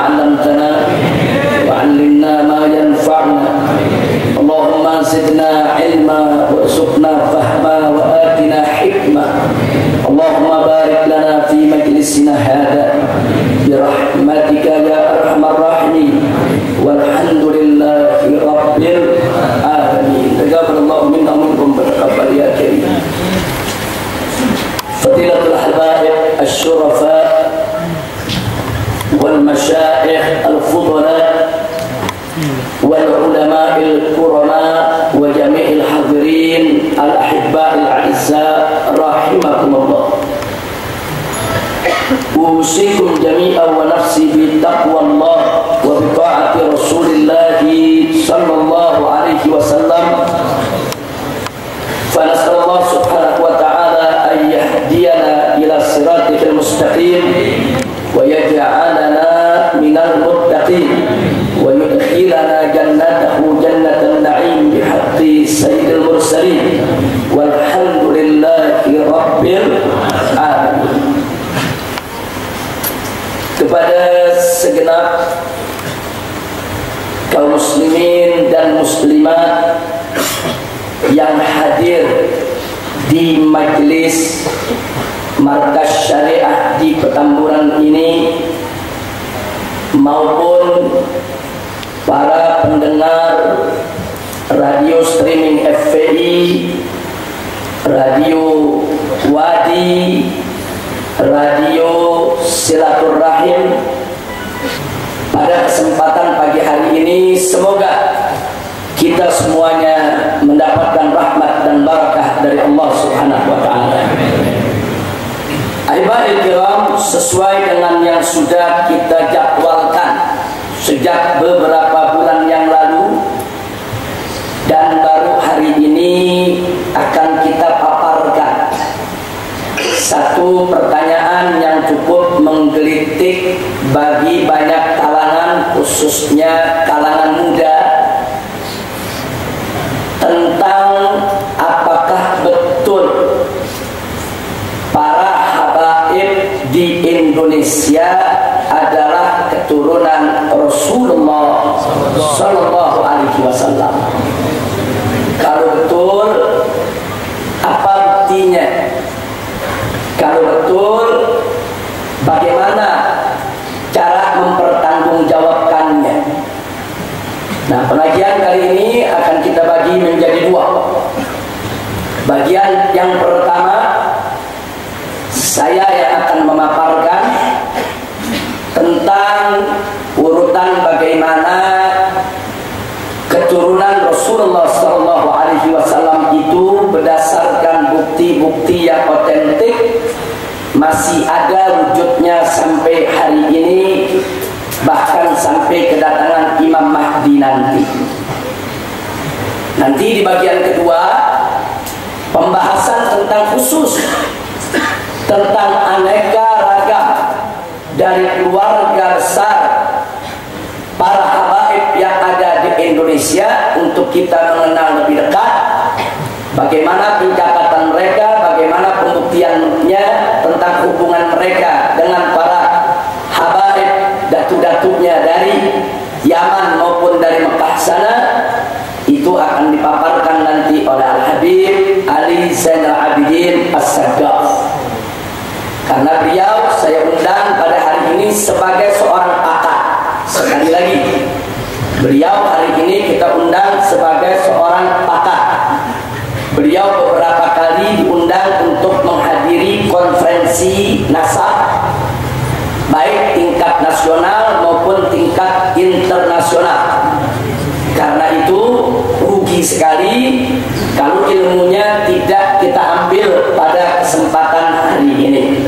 علمتنا وعلمنا ما ينفعنا اللهم زدنا علما وارزقنا فهما وآتنا حكمة اللهم بارك لنا في مجلسنا هذا برحمتك يا أرحم الراحمين والحمد لله رب العالمين. تقبل الله منا ومنكم وتقبل يا كريم. فضيلة الأحباب الشرفاء والمشايخ الفضلاء والعلماء الكرماء وجميع الحاضرين الأحباء الأعزاء رحمكم الله. أوصيكم جميعا ونفسي بتقوى الله وبطاعة رسول الله صلى الله عليه وسلم. فنسأل الله سبحانه وتعالى أن يهدينا إلى صراطه المستقيم ويجعلنا من المتقين ويدخلنا جنته جنة النعيم بحق سيد المرسلين والحمد لله رب العالمين. Kepada segenap kaum muslimin dan muslimat yang hadir di majelis Markas Syariah di Petamburan ini maupun para pendengar radio streaming FPI, radio Wadi, radio Silaturrahim, pada kesempatan pagi hari ini semoga kita semuanya mendapatkan rahmat dan barakah dari Allah Subhanahu wa taala. Ahibahil kiram, sesuai dengan yang sudah kita jadwalkan sejak beberapa bulan yang lalu dan baru hari ini akan kita paparkan satu pertanyaan yang cukup menggelitik bagi banyak kalangan, khususnya kalangan muda, tentang apakah betul para habaib di Indonesia adalah keturunan Rasulullah Sallallahu Alaihi Wasallam. Kalau betul, apa buktinya? Kalau betul, bagaimana cara mempertanggungjawabkannya? Nah, pengajian kali ini akan kita bagi menjadi dua. Bagian yang pertama, saya yang akan memaparkan tentang urutan bagaimana keturunan Rasulullah SAW itu berdasarkan bukti-bukti yang otentik masih ada wujudnya sampai hari ini, bahkan sampai kedatangan Imam Mahdi nanti. Nanti di bagian kedua pembahasan tentang khusus tentang aneka ragam dari keluarga besar para habaib yang ada di Indonesia untuk kita mengenal lebih dekat bagaimana pencatatan mereka, bagaimana pembuktiannya tentang hubungan mereka dengan para habaib datu-datunya dari Yaman maupun dari Mekah sana. Itu akan dipaparkan nanti oleh Al-Habib Ali Zainal Abidin As-Sagaf. Karena beliau saya undang pada hari ini sebagai seorang pakar. Sekali lagi, beliau hari ini kita undang sebagai seorang pakar. Beliau beberapa kali diundang untuk menghadiri konferensi NASA, baik tingkat nasional maupun tingkat internasional. Karena itu rugi sekali kalau ilmunya tidak kita ambil pada kesempatan hari ini.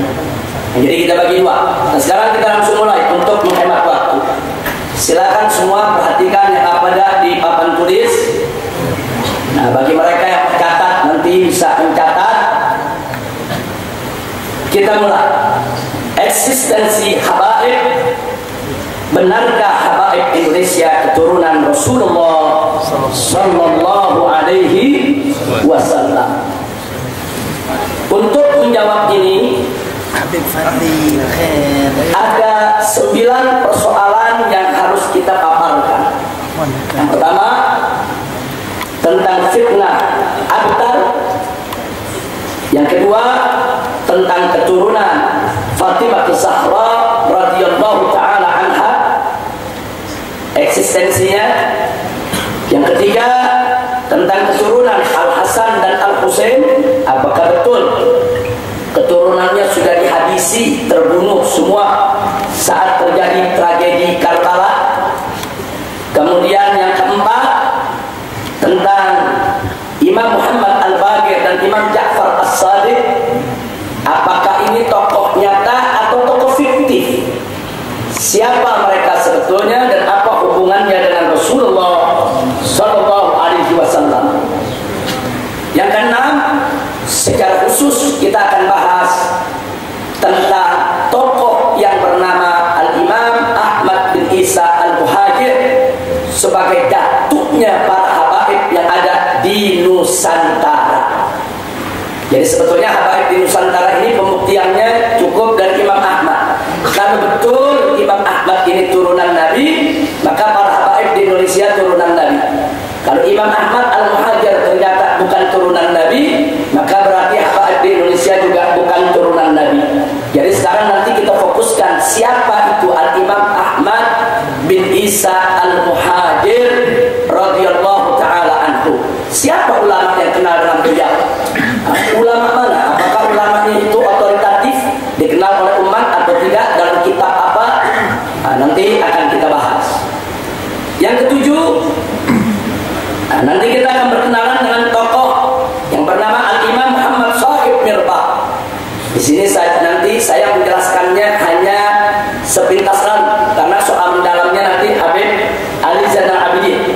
Jadi kita bagi dua. Nah, sekarang kita langsung mulai untuk menghemat waktu. Silakan semua perhatikan yang ada di papan tulis. Nah, bagi mereka yang mencatat nanti bisa mencatat. Kita mulai. Eksistensi habaib. Benarkah habaib Indonesia keturunan Rasulullah Sallallahu Alaihi Wasallam? Untuk menjawab ini, Ada 9 persoalan yang harus kita paparkan. Yang pertama tentang fitnah abtar. Yang kedua tentang keturunan Fatimah Zahra radhiyallahu taala anha, eksistensinya. Yang ketiga tentang keturunan Al Hasan dan Al Husain, apakah betul keturunannya sudah dihabisi, terbunuh semua saat terjadi tragedi Karbala. Kemudian yang keempat tentang Imam Muhammad Al-Baqir dan Imam Ja'far As-Sadiq, apakah ini tokoh nyata atau tokoh fiktif? Siapa mereka sebetulnya dan apa hubungannya dengan Rasulullah Sallallahu Alaihi Wasallam? Yang keenam, secara khusus kita akan bahas tentang tokoh yang bernama Al-Imam Ahmad bin Isa Al-Muhajir sebagai datuknya para habaib yang ada di Nusantara. Jadi sebetulnya habaib di Nusantara ini pembuktiannya cukup dari Imam Ahmad. Kalau betul Imam Ahmad ini turunan Nabi, maka para habaib di Indonesia turunan Nabi. Kalau Imam Ahmad Al-Muhajir ternyata bukan turunan Nabi, maka berarti habaib di Indonesia juga bukan turunan Nabi. Jadi sekarang nanti kita fokuskan siapa itu Al-Imam Ahmad bin Isa Al-Muhajir radhiyallahu taala anhu. Siapa ulama yang kenal dengan beliau? Ulama mana? Apakah ulama ini itu otoritatif, dikenal oleh umat atau tidak, dalam kitab apa? Nanti akan kita bahas. Yang ketujuh, nanti kita akan berkenalan dengan tokoh yang bernama Al-Imam Muhammad Shahib Mirbah. Di sini nanti saya menjelaskannya hanya sepintas karena soal mendalamnya nanti Habib Ali Zainal Abidin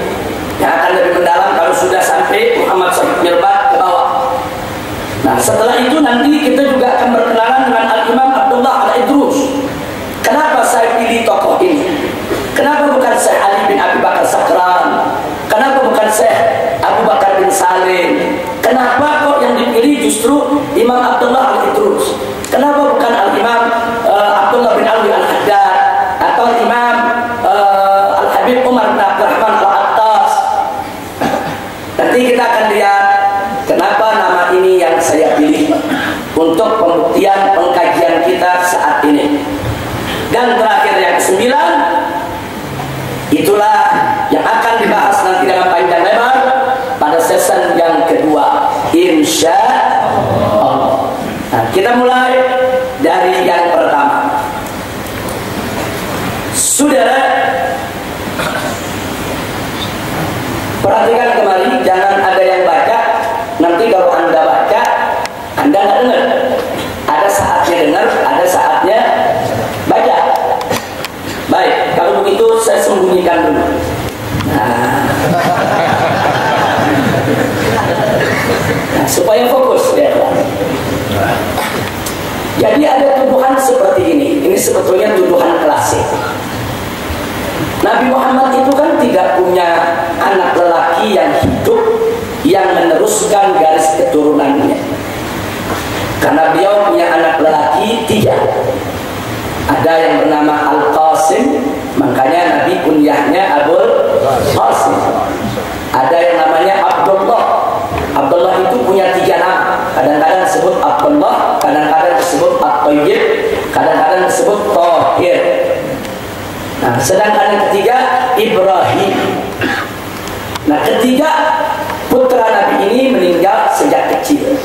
yang akan lebih mendalam kalau sudah sampai Muhammad Shahib Mirbah ke bawah. Nah setelah itu nanti kita juga akan berkenalan dengan Al-Imam Abdullah Al-Idrus. Kenapa saya pilih tokoh ini? Kenapa bukan Syekh Ali bin Abi Bakar Sakran? Kenapa bukan Syekh Abu Bakar bin Salim? Kenapa kok yang dipilih justru Imam Abdullah Al-Idrus? Kenapa bukan Al-Imam Abdullah bin Ali Al-Haddad atau Imam Al-Habib Umar bin Abdurrahman Al-Attas? Nanti kita akan lihat kenapa nama ini yang saya pilih untuk pembuktian pengkajian kita saat ini. Dan terakhir yang ke-9, itulah yang akan dibahas nanti dengan panjang lebar pada season yang kedua, insya Allah. Nah, kita mulai dari yang pertama. Saudara, perhatikan kembali, jangan ada yang baca. Nanti kalau Anda baca, Anda nggak dengar. Ada saatnya dengar, ada saatnya baca. Baik, kalau begitu saya sembunyikan dulu. Nah, supaya fokus ya. Jadi ada tuduhan seperti ini. Ini sebetulnya tuduhan klasik. Nabi Muhammad itu kan tidak punya anak lelaki yang hidup yang meneruskan garis keturunannya. Karena beliau punya anak lelaki 3. Ada yang bernama Al-Qasim, makanya Nabi kunyahnya Abul Qasim. Ada yang namanya Abdullah. Abdullah itu punya 3 nama. Kadang-kadang disebut Abdullah, kadang-kadang disebut At-Tayyib, kadang-kadang disebut Thahir. Nah, sedangkan yang ketiga Ibrahim. Nah, ketiga putra Nabi ini meninggal sejak kecil.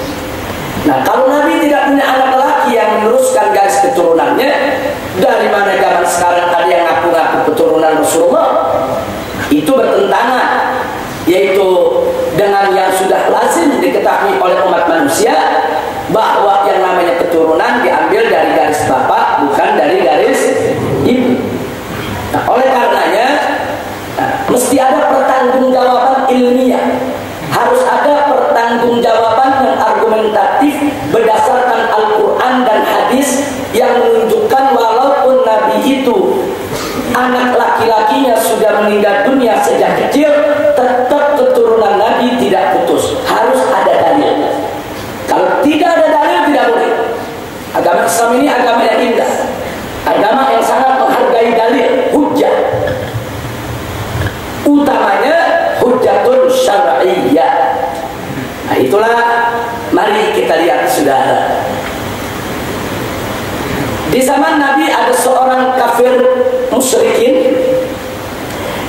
Nah, kalau Nabi tidak punya anak lelaki yang meneruskan garis keturunannya, dari mana zaman sekarang ada yang ngaku-ngaku keturunan Rasulullah? Itu bertentangan, yaitu dengan yang sudah lazim diketahui oleh umat manusia, bahwa yang namanya keturunan diambil dari garis bapak, bukan dari garis ibu. Nah, oleh karenanya mesti ada pertanggungjawaban ilmiah. Harus ada pertanggungjawaban yang argumentatif berdasarkan Al-Quran dan hadis yang menunjukkan walaupun Nabi itu anak laki-lakinya sudah meninggal dunia sejak kecil, tetap keturunan Nabi tidak putus. Harus ada dalil. Kalau tidak ada dalil, tidak boleh. Agama Islam ini agama yang indah, agama yang sangat menghargai dalil, hujjah. Utamanya hujjatun syar'iyyah. Nah itulah, mari kita lihat saudara. Di zaman Nabi ada seorang kafir musyrikin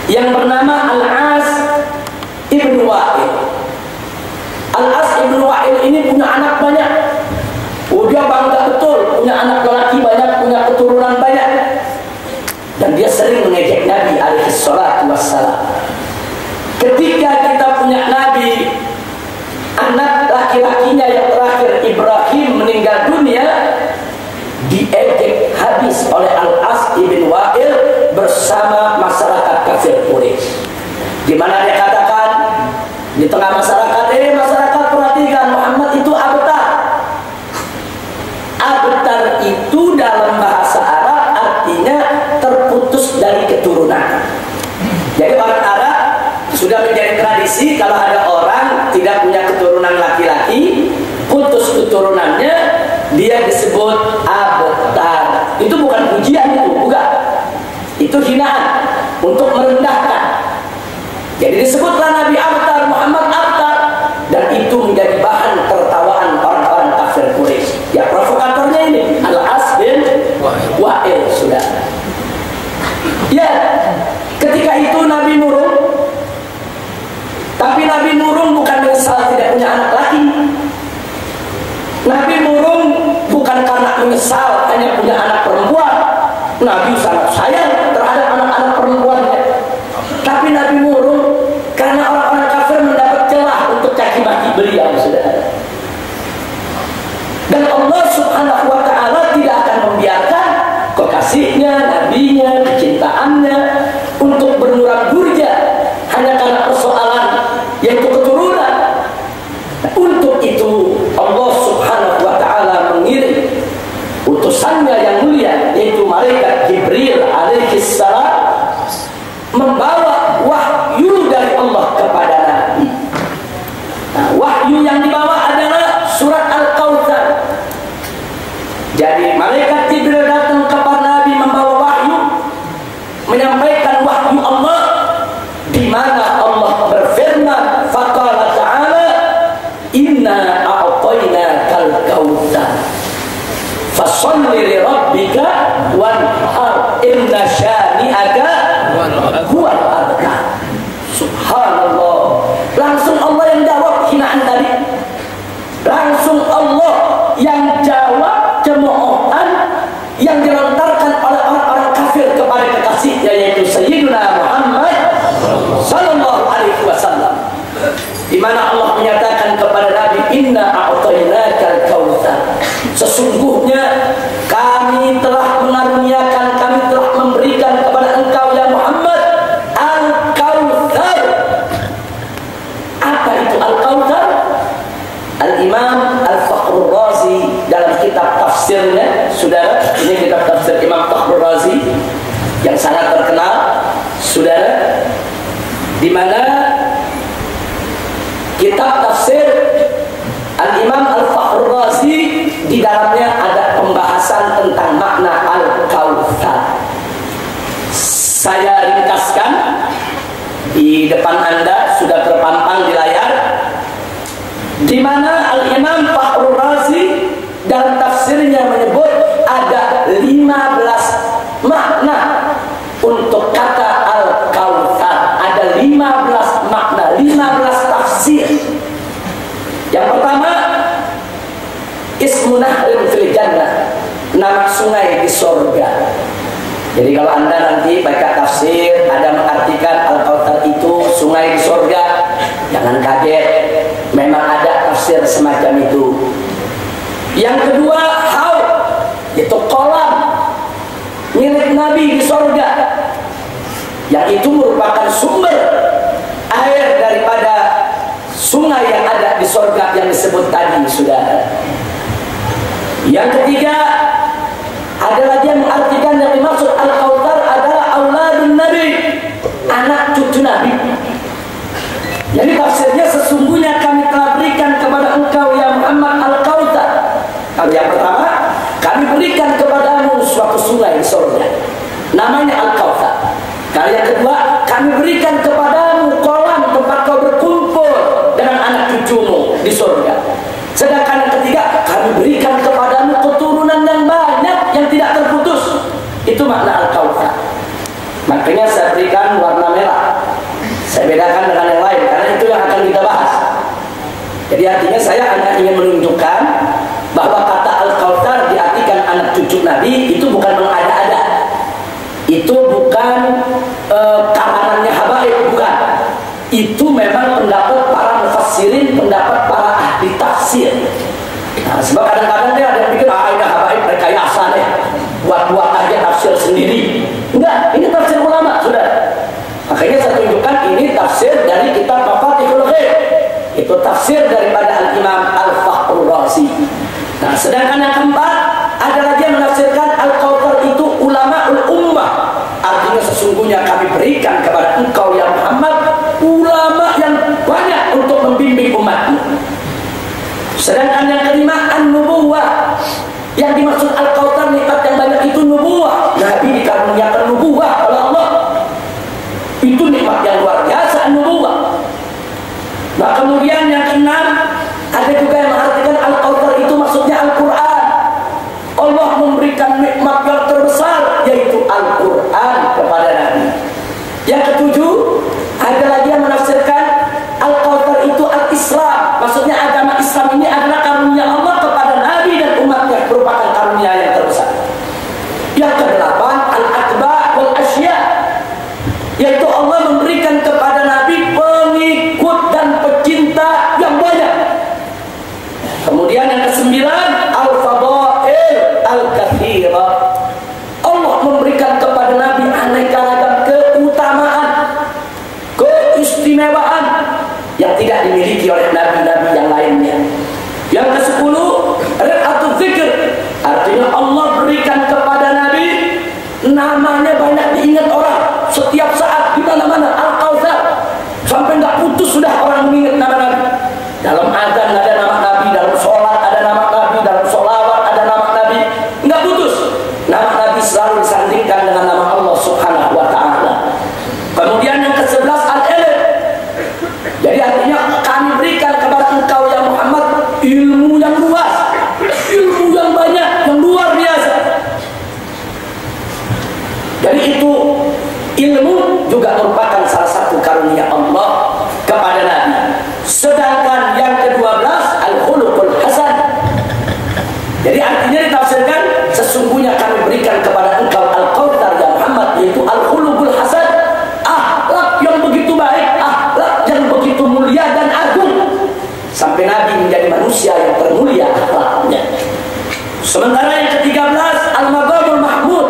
yang bernama Al-As ibn Wa'il. Al-As ibn Wa'il ini punya anak banyak. Dia bangga betul, punya anak lelaki banyak, punya keturunan banyak. Dan dia sering mengejek Nabi alaihi salatu wassalam. Ketika kita punya Nabi, anak laki-lakinya yang terakhir Ibrahim meninggal dunia, diejek habis oleh Al-As ibn Wa'il bersama masyarakat kafir Quraisy. Di mana dia katakan di tengah masyarakat, masyarakat perhatikan, Muhammad itu abtar. Abtar itu dalam bahasa Arab artinya terputus dari keturunan. Jadi orang Arab sudah menjadi tradisi kalau ada orang tidak punya keturunan laki-laki, putus keturunannya, dia disebut abtar. Itu bukan pujian, itu bukan. Itu hinaan untuk merendahkan. Jadi disebutlah Nabi abtar, Muhammad abtar, dan itu menjadi bahan tertawaan orang-orang kafir Quraisy. Ya, provokatornya ini Al-As bin Wa'il sudah. Ya, ketika itu Nabi murung. Tapi Nabi murung bukan menyesal tidak punya anak laki. Nabi murung bukan karena menyesal hanya punya anak perempuan. Nabi sangat sayang terhadap anak-anak perempuannya. Tapi Nabi murung karena orang-orang kafir mendapat celah untuk caci maki beliau, saudara. Dan Allah Subhanahu wa ta'ala tidak akan membiarkan kekasihnya, nabinya, kecintaannya untuk bernurang durja hanya karena persoalan yaitu keturunan. Untuk itu Allah Subhanahu wa ta'ala mengirim utusannya yang mulia, yaitu malaikat Jibril alaihi salam, membawa wahyu dari Allah kepada Nabi. Nah, wahyu yang dibawa adalah surat Al-Kautsar. Jadi malaikat Jibril datang kepada Nabi membawa wahyu, menyampaikan wahyu Allah, di mana Allah berfirman, faqala ta'ala, inna a'tainakal kautsar fasholli li rabbika wanhar inna syani'aka huwal abtar. Subhanallah. Langsung Allah yang jawab hinaan tadi. Langsung Allah yang jawab cemoohan yang dilontarkan oleh orang-orang kafir kepada kekasihnya, yaitu Sayyidina Muhammad sallallahu alaihi wasallam. Di mana Allah menyatakan kepada Nabi, inna a'tainakal kautsar. Sesungguhnya kami telah mengaruniakan, kami telah memberikan kepada engkau ya Muhammad Al-Kautsar. Apa itu Al-Kautsar? Al-Imam Al-Fakhrur Razi dalam kitab tafsirnya, saudara, ini kitab tafsir Imam Fakhrur Razi yang sangat terkenal, saudara, di mana kitab tafsir Al-Imam Al-Fakhrur Razi di dalamnya ada pembahasan tentang makna Al-Kautsar. Saya ringkaskan di depan Anda, sudah terpampang di layar, di mana Al-Imam Fakhrur Razi dalam tafsirnya menyebut ada 15 makna untuk kata Al-Kautsar. Ada 15 makna, 15 tafsir. Yang pertama, ismu nahrin fil jannah, nama sungai di surga. Jadi kalau Anda nanti baca tafsir ada mengartikan Al-Kautsar itu sungai di surga, jangan kaget, memang ada tafsir semacam itu. Yang kedua, haud, itu kolam milik Nabi di surga, yang itu merupakan sumber air daripada sungai yang ada di surga yang disebut tadi, saudara. Yang ketiga, ada lagi yang mengartikan yang dimaksud Al-Kautsar adalah auladun Nabi, anak cucu Nabi. Jadi tafsirnya, sesungguhnya kami telah berikan kepada engkau ya Muhammad Al-Kautsar. Kalau yang pertama, kami beri suatu sungai di surga, namanya Al-Kautsar. Kali yang kedua, kami berikan kepadamu kolam tempat kau berkumpul dengan anak cucumu di surga. Sedangkan yang ketiga, kami berikan kepadamu keturunan yang banyak yang tidak terputus. Itu makna Al-Kautsar. Makanya saya berikan warna merah. Saya bedakan dengan yang lain karena itu yang akan kita bahas. Jadi artinya saya hanya ingin menunjukkan bahwa kata Al-Kautsar diartikan anak cucu Nabi itu bukan mengada-ada. Itu bukan karangannya habaib, bukan. Itu memang pendapat para mufassirin, pendapat para ahli tafsir. Nah, sebab kadang-kadang dia ada yang pikir ini habaib rekayasa deh, buat-buat aja tafsir sendiri. Enggak, ini tafsir ulama, sudah. Makanya saya tunjukkan ini tafsir dari kitab Mafatihul Ghaib. Itu tafsir daripada Al-Imam Al-Fakhrur Razi. Nah, sedangkan yang keempat ada lagi yang menafsirkan Al-Kautsar itu ulama'ul ummah. Artinya sesungguhnya kami berikan kepada engkau ya Muhammad ulama yang banyak untuk membimbing umatmu. Sedangkan yang kelima an-nubuwah. Yang dimaksud Al-Kautsar nikmat yang banyak itu nubuwah. Nabi dikaruniakan nubuwah oleh Allah. Itu nikmat yang luar biasa nubuwah. Nah, kemudian yang keenam ada juga yang mengartikan Al-Kautsar itu maksudnya Al-Quran. Allah memberikan nikmat yang terbesar yaitu Al-Quran kepada Nabi. Yang ketujuh ada lagi yang menafsirkan Al-Kautsar itu Al-Islam. Maksudnya agama Islam ini adalah karunia Allah kepada Nabi dan umatnya, merupakan karunia yang terbesar. Yang kedelapan Al-Atba' wal Asya, yaitu Allah memberikan kepada Nabi pengikut dan pecinta yang banyak. Kemudian yang kesembilan Al-Fadail Al-Kathira, Allah memberikan kepada Nabi aneka ragam keutamaan, keistimewaan yang tidak dimiliki oleh nabi-nabi yang lainnya. Yang kesepuluh Ri'atul Dzikr, artinya Allah berikan kepada Nabi namanya banyak diingat orang setiap saat di mana-mana. Al-Kautsar sampai nggak putus sudah orang mengingat nama Nabi. Dalam azan ada nama Nabi, dalam sholat ada nama Nabi, dalam sholawat ada nama Nabi, nggak putus. Nama Nabi selalu disandingkan dengan nama Allah Subhanahu wa Ta'ala. Kemudian yang ke-11 Al-Ilm. Jadi artinya kami berikan kepada engkau ya Muhammad ilmu yang luas, ilmu yang banyak, yang luar biasa. Jadi itu ilmu juga merupakan salah satu karunia Allah kepada Nabi. Sedangkan yang ke-12 Al-Khuluqul Hasan. Jadi artinya ditafsirkan sesungguhnya kami berikan kepada engkau Al-Kautsar ya Muhammad yaitu Al-Khuluqul Hasan, akhlak yang begitu baik, akhlak yang begitu mulia dan agung sampai Nabi menjadi manusia yang termulia akhlaknya. Sementara yang ke-13 Al-Maqamul Mahmud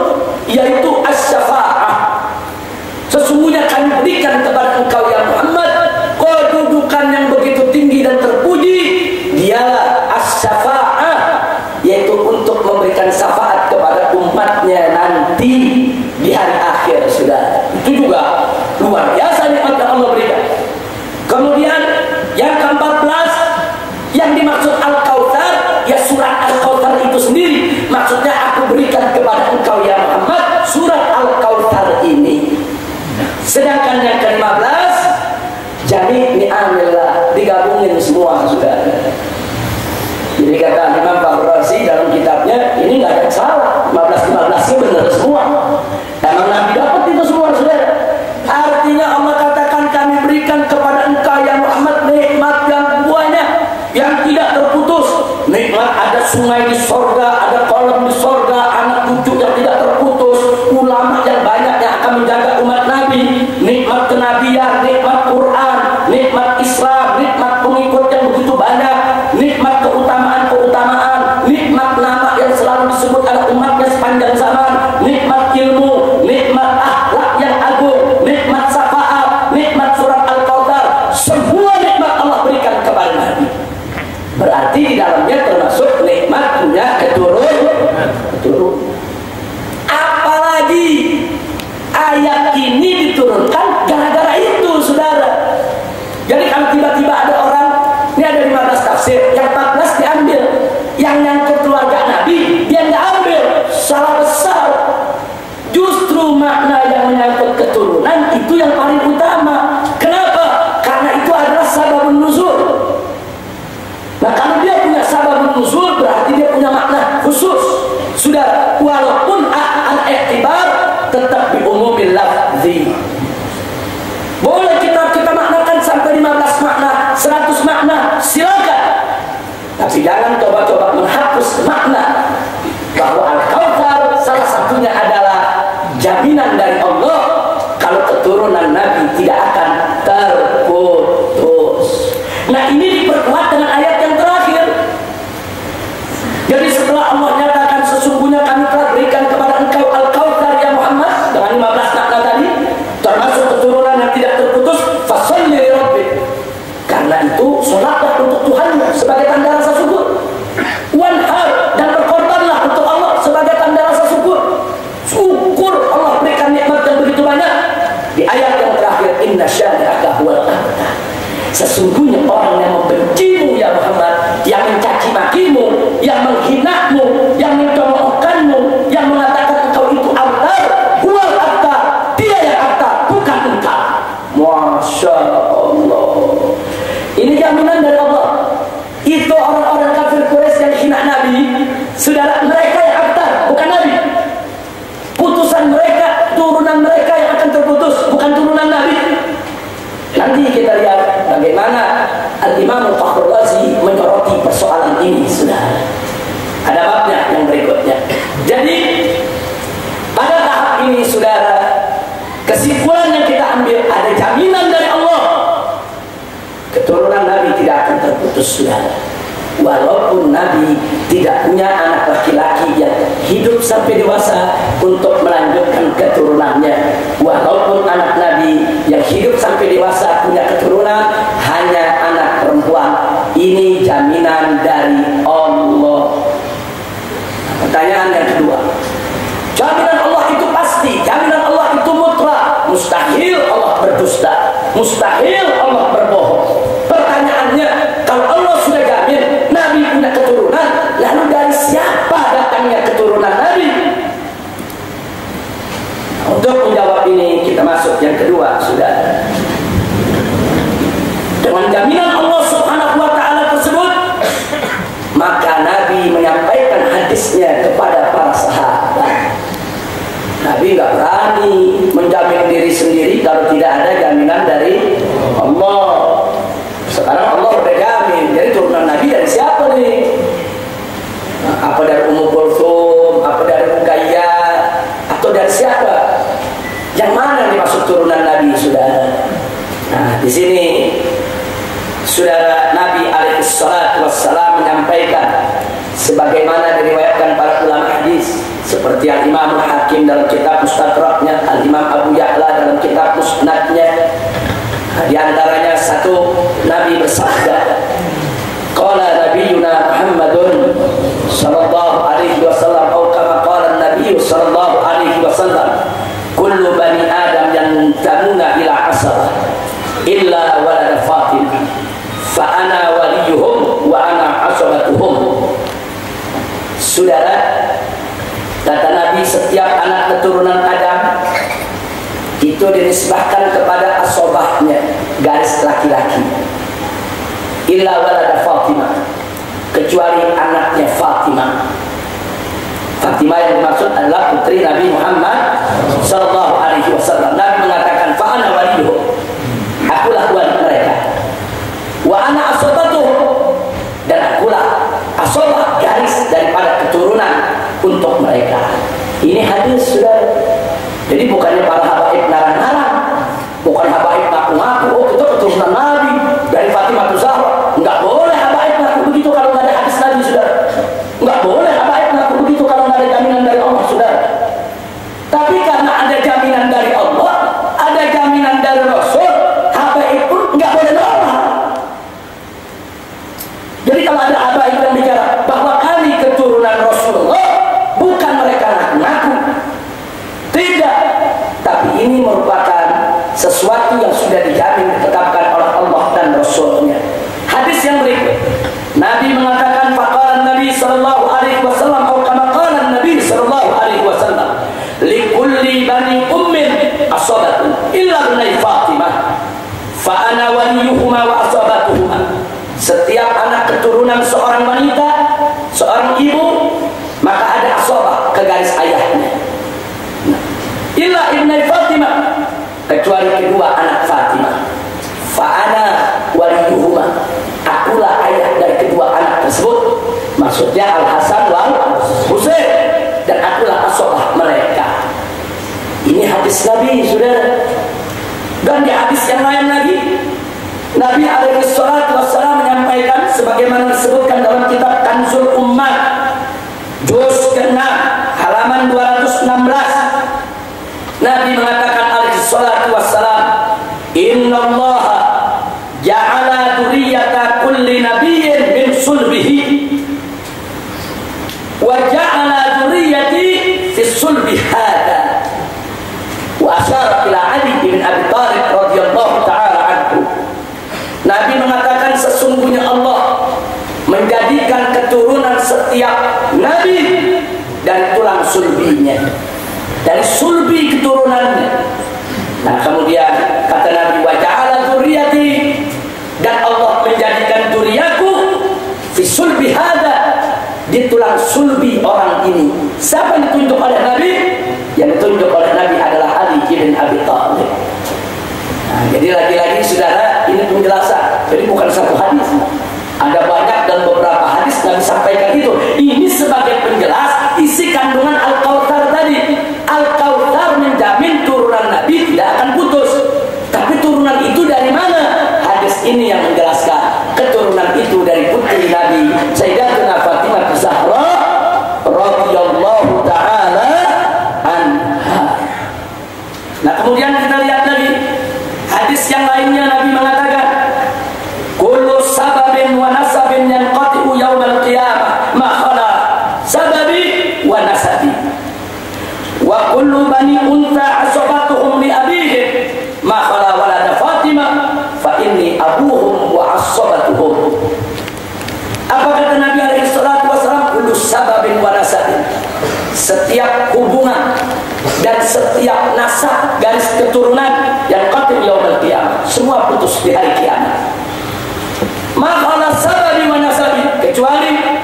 yaitu Asy-Syafa'ah. Sesungguhnya kami berikan kepada engkau ya Muhammad kedudukan yang begitu tinggi dan terpuji, dialah Asy-Syafa'ah, yaitu untuk memberikan syafaat kepada umatnya nanti di hari akhir. Sudah, itu juga luar biasa nikmat yang Allah berikan. Kemudian yang ke-14 yang dimaksud Al-Kautsar ya surat Al-Kautsar itu sendiri. Maksudnya aku berikan kepada engkau ya Muhammad surat Al-Kautsar ini. Sedangkan yang ke-15 Jami' ni'amillah, digabungin semua sudah. Jadi kata Imam Fakhrur Razi dalam kitabnya ini nggak ada salah, 15 ini benar semua. Emang Nabi dapat itu semua sudah. Artinya Allah katakan kami berikan kepada engkau ya Muhammad nikmat yang banyak yang tidak terputus. Nikmat ada sungai di sorga, ada kolam di sorga, anak cucu yang tidak terputus, ulama yang banyak yang akan menjaga umat Nabi, nikmat kenabian, nikmat Quran, nikmat Islam, nikmat pengikut yang begitu banyak, nikmat keutamaan-keutamaan, nikmat nama yang selalu disebut oleh umatnya sepanjang zaman, nikmat ilmu, nikmat akhlak yang agung, nikmat syafaat, nikmat surat Al-Kautsar, semua nikmat Allah berikan kepada Nabi. Berarti di dalamnya termasuk nikmat punya inna syani'aka huwal abtar. Sesungguhnya orang yang membencimu ya Muhammad, yang mencaci makimu, yang menghinamu, yang mencemoohkanmu, yang mengatakan engkau itu abtar, huwal abtar, dia yang abtar, bukan engkau. Masya Allah. Ini jaminan dari Allah. Itu orang-orang kafir Quraisy yang hina Nabi, saudara, mereka yang abtar, bukan Nabi. Putusan mereka, turunan mereka yang akan terputus, bukan turunan Nabi. Nanti kita lihat bagaimana Al-Imam Fakhrul Razi menyoroti persoalan ini, saudara. Ada babnya yang berikutnya. Jadi pada tahap ini, saudara, kesimpulan yang kita ambil, ada jaminan dari Allah, keturunan Nabi tidak akan terputus, saudara. Walaupun Nabi tidak punya anak laki-laki yang hidup sampai dewasa untuk melanjutkan keturunannya, walaupun anak Nabi yang hidup sampai dewasa punya keturunan hanya anak perempuan, ini jaminan dari Allah. Pertanyaan yang kedua, jaminan Allah itu pasti, jaminan Allah itu mutlak, mustahil Allah berdusta, mustahil Allah berbohong. Pertanyaannya, kalau Allah sudah jamin Nabi punya keturunan, lalu dari siapa datangnya keturunan Nabi? Untuk menjawab ini kita masuk yang kedua, saudara. Dengan jaminan Allah Subhanahu wa ta'ala tersebut, maka Nabi menyampaikan hadisnya kepada para sahabat. Nabi nggak berani menjamin diri sendiri kalau tidak ada jaminan dari Allah. Sekarang Allah udah jamin, jadi turunan Nabi dari siapa nih? Apa dari Ummu Kulthum, apa dari Ruqayyah, atau dari siapa? Yang mana dimaksud turunan Nabi, saudara? Nah, di sini saudara, Nabi alaihi salatu wassalam menyampaikan sebagaimana diriwayatkan para ulama hadis, seperti Al-Imam Hakim dalam kitab Mustadraknya, Al-Imam Abu Ya'la dalam kitab Musnadnya. Di antaranya satu, Nabi bersabda, qala nabiyuna Muhammadun sallallahu alaihi wasallam, atau kama qala Nabi sallallahu alaihi wasallam, kullu bani Adam yantamuna ila asar illa walad Fatimah fa ana waliyuhum wa ana asabatuhum. Saudara, kata Nabi, setiap anak keturunan Adam itu dinisbahkan kepada asobahnya, garis laki-laki, illa walada Fatimah, kecuali anaknya Fatimah. Fatimah yang dimaksud adalah putri Nabi Muhammad sallallahu alaihi wasallam. Nabi mengatakan, fa ana waliyuhum, akulah wali mereka, wa ana asobatuhum, dan akulah asobah, garis daripada keturunan untuk mereka. Ini hadis, saudara. Jadi bukannya para habaib narang-narang, bukan habaib ngaku-ngaku, oh kita keturunan Nabi dari Fatimah Zahra. Enggak boleh habaib ngaku begitu kalau nggak ada hadis Nabi, saudara. Enggak boleh habaib ngaku begitu kalau nggak ada jaminan dari Allah, saudara. Tapi karena ada jaminan dari Allah, ada jaminan dari Rasul, habaib pun nggak boleh nolak. Jadi kalau ada habaib yang bicara bahwa kami keturunan Rasulullah, bukan mereka ngaku-ngaku. Tidak, tapi ini merupakan sesuatu yang sudah dijamin, ditetapkan oleh Allah dan Rasulnya. Hadis yang berikut, Nabi mengatakan, faqala Nabi sallallahu alaihi wasallam, atau kama qala Nabi sallallahu alaihi wasallam, likulli bani ummin asabatun illa ibnai Fatimah fa ana waliyuhuma wa asabatuhuma. Setiap anak keturunan seorang wanita, seorang ibu, maka ada asabah, ke garis ayahnya. Illa ibnai Fatimah, kecuali kedua anak Fatimah. Fa'ana waliyuhuma, akulah ayah dari kedua anak tersebut, maksudnya Al-Hasan wal Husain, dan akulah asobah mereka. Ini hadis Nabi, saudara. Dan di hadis yang lain lagi, Nabi alaihi salatu wassalam menyampaikan sebagaimana disebutkan dalam kitab Kanzul Ummah, juz ke-6, halaman 216. Nabi mengatakan alaihi salatu wassalam, innallaha ja'ala dzurriyyata kulli nabiyyin min sulbihi wa ja'ala dzurriyyati fi sulbi hada. Wa asyara ila Ali bin Abi Thalib radhiyallahu setiap nabi dari tulang sulbinya, dari sulbi keturunannya. Nah kemudian kata Nabi, wa ja'ala dzurriyyati, dan Allah menjadikan dzurriyyaku fi sulbi hada, di tulang sulbi orang ini. Siapa yang ditunjuk oleh Nabi? Yang ditunjuk oleh Nabi adalah Ali bin Abi Thalib. Nah, jadi lagi-lagi saudara, ini penjelasan. Jadi bukan satu hadis, ada banyak dan beberapa hadis Nabi sampaikan itu. Ini sebagai penjelas isi kandungan Al-Kautsar tadi. Al-Kautsar menjamin turunan Nabi tidak akan putus. Tapi turunan itu dari mana? Hadis ini yang menjelaskan. Keturunan itu dari putri Nabi Sayyidatuna Fatimah Zahra radhiyallahu taala anha. Nah kemudian kita lihat lagi hadis yang lainnya. Nabi mengatakan, kullu sababin wa nasabin yanqati'u yaumal qiyamah ma khala sababi wa nasabi, wa kullu bani untha asabatuhum li abihim ma khala walada Fatimah fa inni abuhum wa asabatuhum. Apa kata Nabi alaihi salatu wasallam? Kullu sababin wa nasabin, setiap hubungan dan setiap nasab, garis keturunan yang qatil yaumul qiyamah, semua putus di hari kiamat. Makhala sababi wa nasabi, kecuali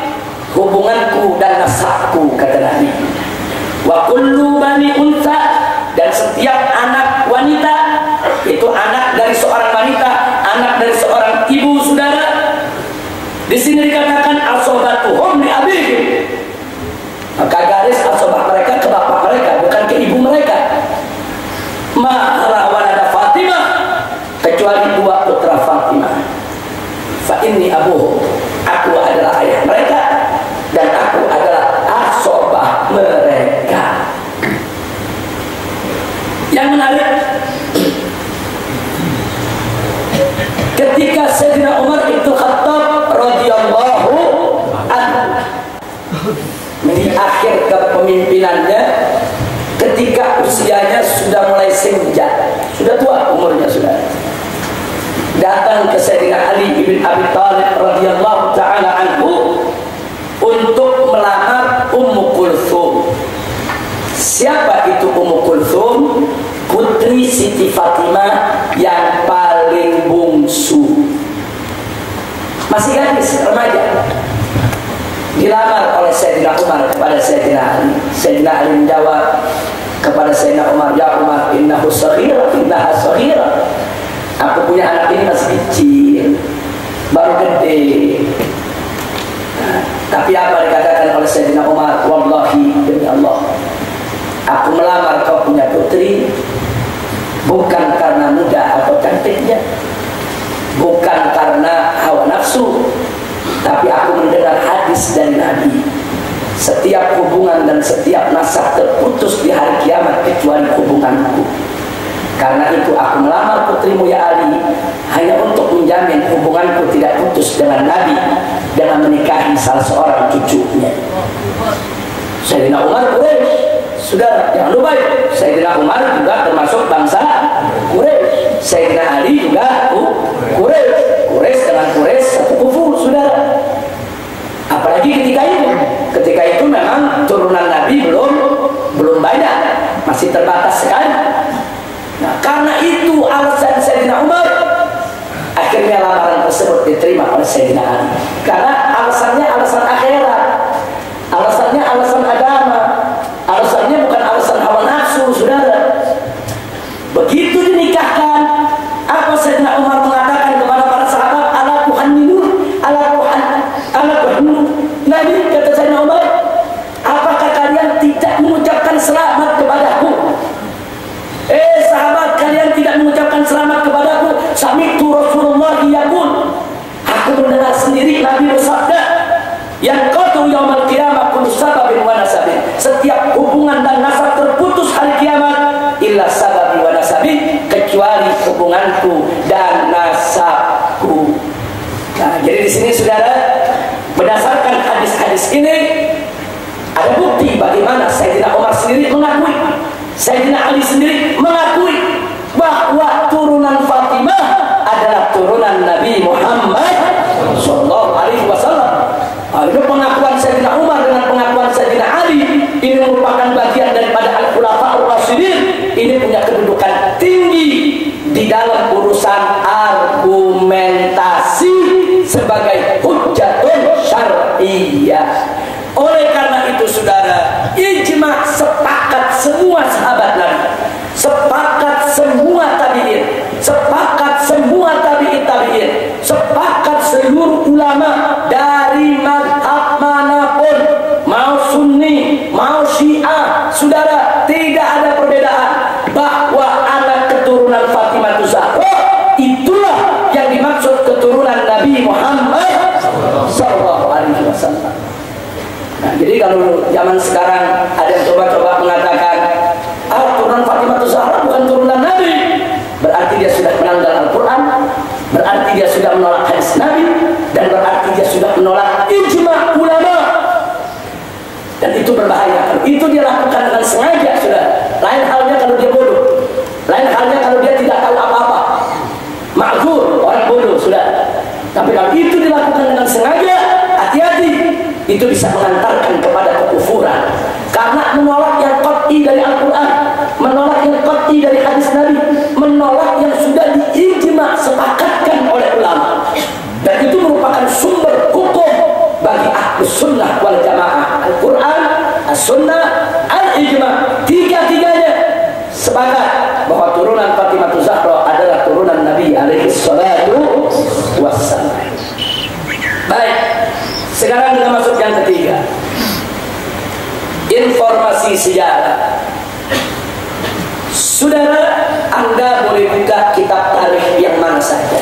hubunganku dan nasabku, kata Nabi. Wa kullu bani untha, dan setiap anak wanita, itu anak dari seorang wanita, anak dari seorang ibu, saudara. Di sini dikatakan asobatuhum li abihim, maka garis asobah mereka ke bapak mereka, bukan ke ibu mereka. Ma walada Fatimah, kecuali dua putra Fatimah. Fa inni abuhum, aku adalah ayah mereka dan aku adalah asobah mereka. Yang menarik, ketika Sayyidina Umar bin Khattab radhiyallahu anhu di akhir kepemimpinannya, ketika usianya sudah mulai senja, sudah tua umurnya, sudah datang ke Sayyidina Ali bin Abi Thalib radhiyallahu taala anhu untuk melamar Ummu Kulthum. Siapa itu Ummu Kulthum? Putri Siti Fatimah yang paling bungsu, masih gadis, remaja. Dilamar oleh Sayyidina Umar kepada Sayyidina Ali. Sayyidina Ali menjawab kepada Sayyidina Umar, ya Umar, innahu saghira, innaha saghira. Aku punya anak ini masih kecil, baru gede. Tapi apa dikatakan oleh Sayyidina Umar? Wallahi, demi Allah, aku melamar kau punya putri bukan karena muda atau cantiknya, bukan karena hawa nafsu, tapi aku mendengar hadis dari Nabi, setiap hubungan dan setiap nasab terputus di hari kiamat kecuali hubunganku. Karena itu aku melamar putrimu ya Ali, hanya untuk menjamin hubunganku tidak putus dengan Nabi dengan menikahi salah seorang cucunya. Sayyidina Umar Quraisy, saudara, jangan lupa ya, Sayyidina Umar juga termasuk bangsa Quraisy. Sayyidina Ali juga Quraisy. Quraisy dengan Quraisy satu kufu, saudara. Apalagi ketika itu memang turunan Nabi belum banyak, masih terbatas sekali. Nah, karena itu alasan Sayyidina Umar, akhirnya lamaran tersebut diterima oleh Sayyidina Ali. Karena alasannya alasan akhirat, alasannya alasan agama, alasannya bukan alasan hawa nafsu, saudara. Begitu dinikahkan, apa Sayyidina Umar mengatakan kepada para sahabat, ala tuhannun, ala tuhannun. Nabi, kata Sayyidina Umar, apakah kalian tidak mengucapkan selamat kepadaku? Sahabat, kalian tidak mengucapkan selamat kepadaku. Sami'tu Rasulullah yaqul, aku mendengar sendiri Nabi bersabda, yang qatu yaumil qiyamah kullu sababin wa nasabin, setiap hubungan dan nasab terputus hari kiamat, illa sababi wa nasabin, kecuali hubunganku dan nasabku. Nah, jadi di sini saudara, berdasarkan hadis-hadis ini ada bukti bagaimana Sayyidina Umar sendiri mengakui, Sayyidina Ali sendiri mengakui bahwa turunan Fatimah adalah turunan Nabi Muhammad sallallahu alaihi wasallam. Itu pengakuan ini merupakan bagian daripada Al-Khulafaur Rasyidin. Ini punya kedudukan tinggi di dalam urusan argumentasi sebagai hujjatun syar'iyyah. Oleh karena itu saudara, ijma, sepakat semua sahabat Nabi, sepakat semua tabi'in, sepakat semua tabi'in, sepakat seluruh ulama dari mazhab manapun, mau Sunni, mau Syiah, saudara, tidak ada perbedaan bahwa anak keturunan Fatimah Zahra itulah yang dimaksud keturunan Nabi Muhammad sallallahu alaihi wasallam. Nah, jadi kalau zaman sekarang ada yang coba-coba mengatakan turunan Fatimah Zahra bukan turunan Nabi, berarti dia sudah melanggar Al-Quran, berarti dia sudah menolak hadis Nabi, dan berarti dia sudah menolak ijma ulama. Dan itu berbahaya. Kalau itu dia lakukan dengan sengaja, sudah. Lain halnya kalau dia bodoh, lain halnya kalau dia tidak tahu apa-apa. Ma'zur, orang bodoh, sudah. Tapi kalau itu dilakukan dengan sengaja, hati-hati. Itu bisa mengantarkan kepada kekufuran. Karena menolak yang qat'i dari Al-Quran, menolak yang qat'i dari hadis Nabi, menolak yang sudah diijma sepakatkan oleh ulama. Dan itu merupakan sumber hukum bagi ahlus sunnah wal jamaah. Al-Quran, as-sunnah, al-ijma, tiga-tiganya sepakat bahwa turunan Fatimah Zahra adalah turunan Nabi alaihi salatu wassalam. Baik, sekarang kita masuk yang ketiga, informasi sejarah. Saudara, Anda boleh buka kitab tarikh yang mana saja.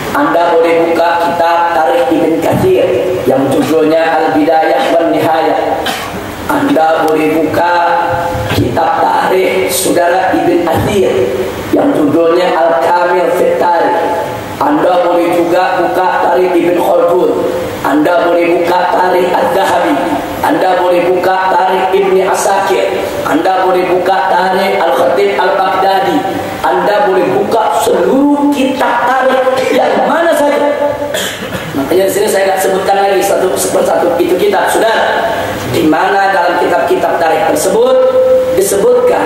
Anda boleh buka kitab tarikh Ibn Katsir yang judulnya Al-Bidayah wan Nihayah. Anda boleh buka kitab tarikh saudara Ibn Katsir yang judulnya Al-Kamil fit Tarikh. Anda boleh juga buka tarikh Ibn Khaldun. Anda boleh buka tarikh Al-Dhahabi. Anda boleh buka tarikh Ibni Asakir. Anda boleh buka tarikh Al-Khatib Al-Baghdadi. Anda boleh buka seluruh kitab tarikh yang mana saja. Makanya di sini saya tidak sebutkan lagi satu persatu itu kitab, sudah. Di mana dalam kitab-kitab tarikh tersebut disebutkan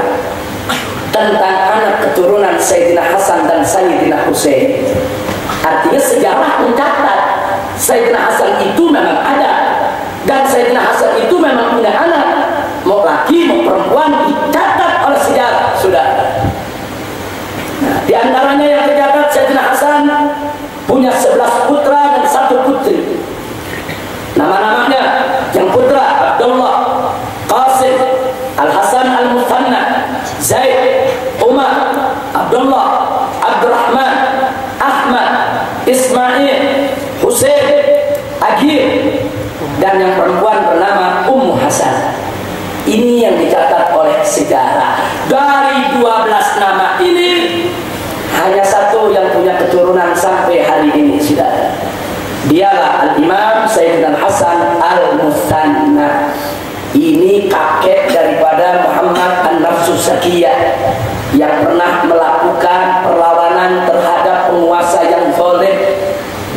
tentang anak keturunan Sayyidina Hasan dan Sayyidina Husain. Artinya sejarah mencatat Sayyidina Hasan itu memang ada, dan Sayyidina Hasan itu memang punya anak, mau laki mau perempuan, dicatat oleh sejarah, sudah. Nah, di antaranya yang tercatat, Sayyidina Hasan punya 11 putra dan 1 putri. Nama-namanya, yang putra Abdullah, Qasim, Al-Hasan Al-Muthanna, Zaid, Umar, Abdullah, Abdurrahman, Ahmad, Ismail, Husain, Agir, dan yang perempuan bernama Ummu Hasan. Ini yang dicatat oleh sejarah. Dari 12 nama ini, hanya 1 yang punya keturunan sampai hari ini, saudara. Dialah Al-Imam Sayyidina Hasan Al-Muthanna. Ini kakek daripada Muhammad An-Nafsus Zakiyah yang pernah melakukan perlawanan terhadap penguasa yang zalim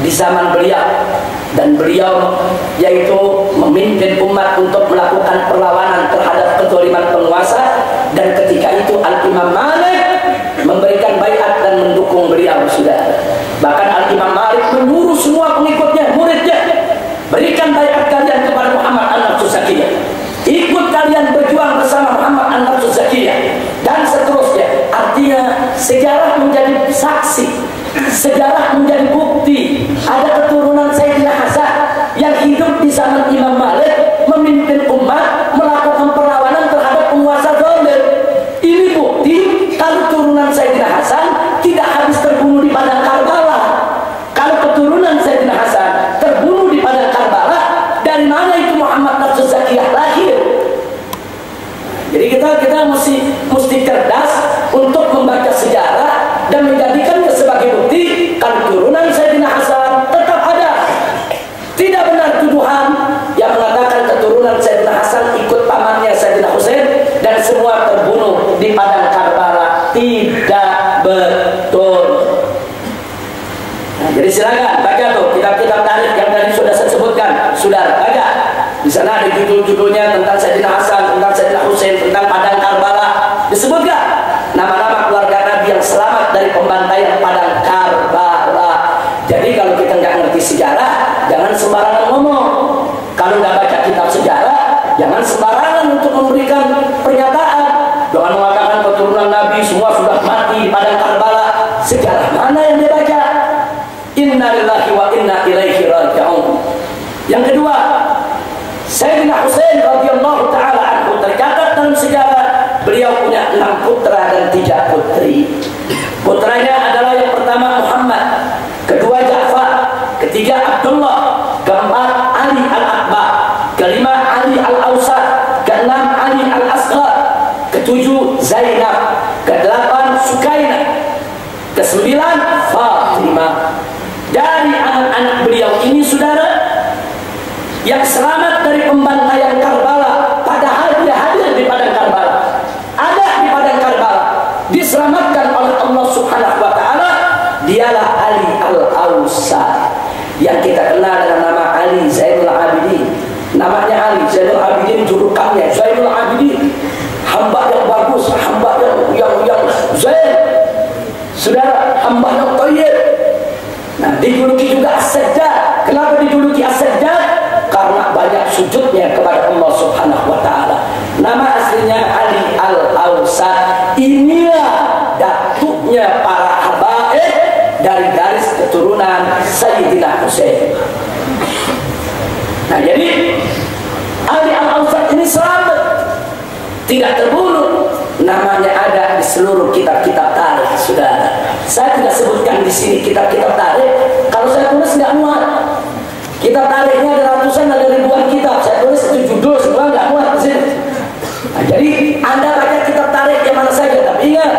di zaman beliau. Dan beliau yaitu memimpin umat untuk melakukan perlawanan terhadap kezaliman penguasa. Dan ketika itu Al-Imam Malik memberikan baiat dan mendukung beliau, sudah. Bahkan Al-Imam Malik menyuruh semua pengikutnya, muridnya, berikan baiat kalian kepada Muhammad An-Nafsus Zakiyah, ikut kalian berjuang bersama Muhammad An-Nafsus Zakiyah, dan seterusnya. Artinya sejarah menjadi saksi, sejarah menjadi bukti. Ada keturunan Sayyidina Hasan yang hidup di zaman Imam Malik, memimpin umat melakukan perlawanan terhadap penguasa zalim. Ini bukti kalau turunan Sayyidina Hasan tidak habis terbunuh di padang Karbala. Kalau keturunan Sayyidina Hasan terbunuh di padang Karbala, dari mana itu Muhammad Nafsus Zakiyah lahir? Jadi kita mesti cerdas untuk membaca sejarah dan menjadikannya sebagai bukti kalau turunan Sayyidina Hasan tetap ada. Tidak benar tuduhan yang mengatakan keturunan Sayyidina Hasan ikut pamannya Sayyidina Husain dan semua terbunuh di padang Karbala. Tidak betul. Nah, jadi silakan baca tuh kitab-kitab tarikh yang tadi sudah saya sebutkan, sudah baca. Di sana ada judul-judulnya tentang Sayyidina Hasan, Jadi kalau kita nggak ngerti sejarah, jangan sembarangan ngomong. Kalau nggak baca kitab sejarah, jangan sembarangan untuk memberikan pernyataan. Jangan mengatakan keturunan Nabi semua sudah mati di padang Karbala. Sejarah mana yang dia baca? Inna lillahi wa inna ilaihi raji'un. Yang kedua, Sayyidina Husain radhiyallahu taala anhu tercatat dalam sejarah beliau punya 6 putra dan 3 putri. Putranya adalah yang pertama Muhammad, kedua Ja'far, ketiga Abdullah, keempat Ali al-Akbar, kelima Ali al-Awsat, keenam Ali al-Asghar, ketujuh Zainab, kedelapan Sukainah, kesembilan Fatimah. Dari anak-anak beliau ini, saudara, yang selamat dari pembantaian Karbala, padahal dia hadir di padang Karbala, ada di padang Karbala, diselamatkan oleh Allah Subhanahu wa taala, dialah Ali al-Awsat yang kita kenal dengan nama Ali Zainul Abidin. Namanya Ali Zainul Abidin, julukannya Zainul Abidin, hamba yang bagus, hamba yang zain, saudara, hamba yang thayyib. Nah, dijuluki juga As-Sajjad. Kenapa dijuluki As-Sajjad? Karena banyak sujudnya kepada Allah Subhanahu wa taala. Nama aslinya Ali al-Awsat. Inilah datuknya para habaib dari garis keturunan Sayyidina Husain. Nah, jadi Ali al-Awsat ini selamat, tidak terbunuh. Namanya ada di seluruh kitab-kitab tarikh, saudara. Saya tidak sebutkan di sini kitab-kitab tarikh. Kalau saya tulis nggak muat. Kitab tarikhnya ada ratusan, ada ribuan kitab. Saya tulis itu judul semua nggak muat di sini. Nah, jadi Anda baca kitab tarikh yang mana saja, tapi ingat,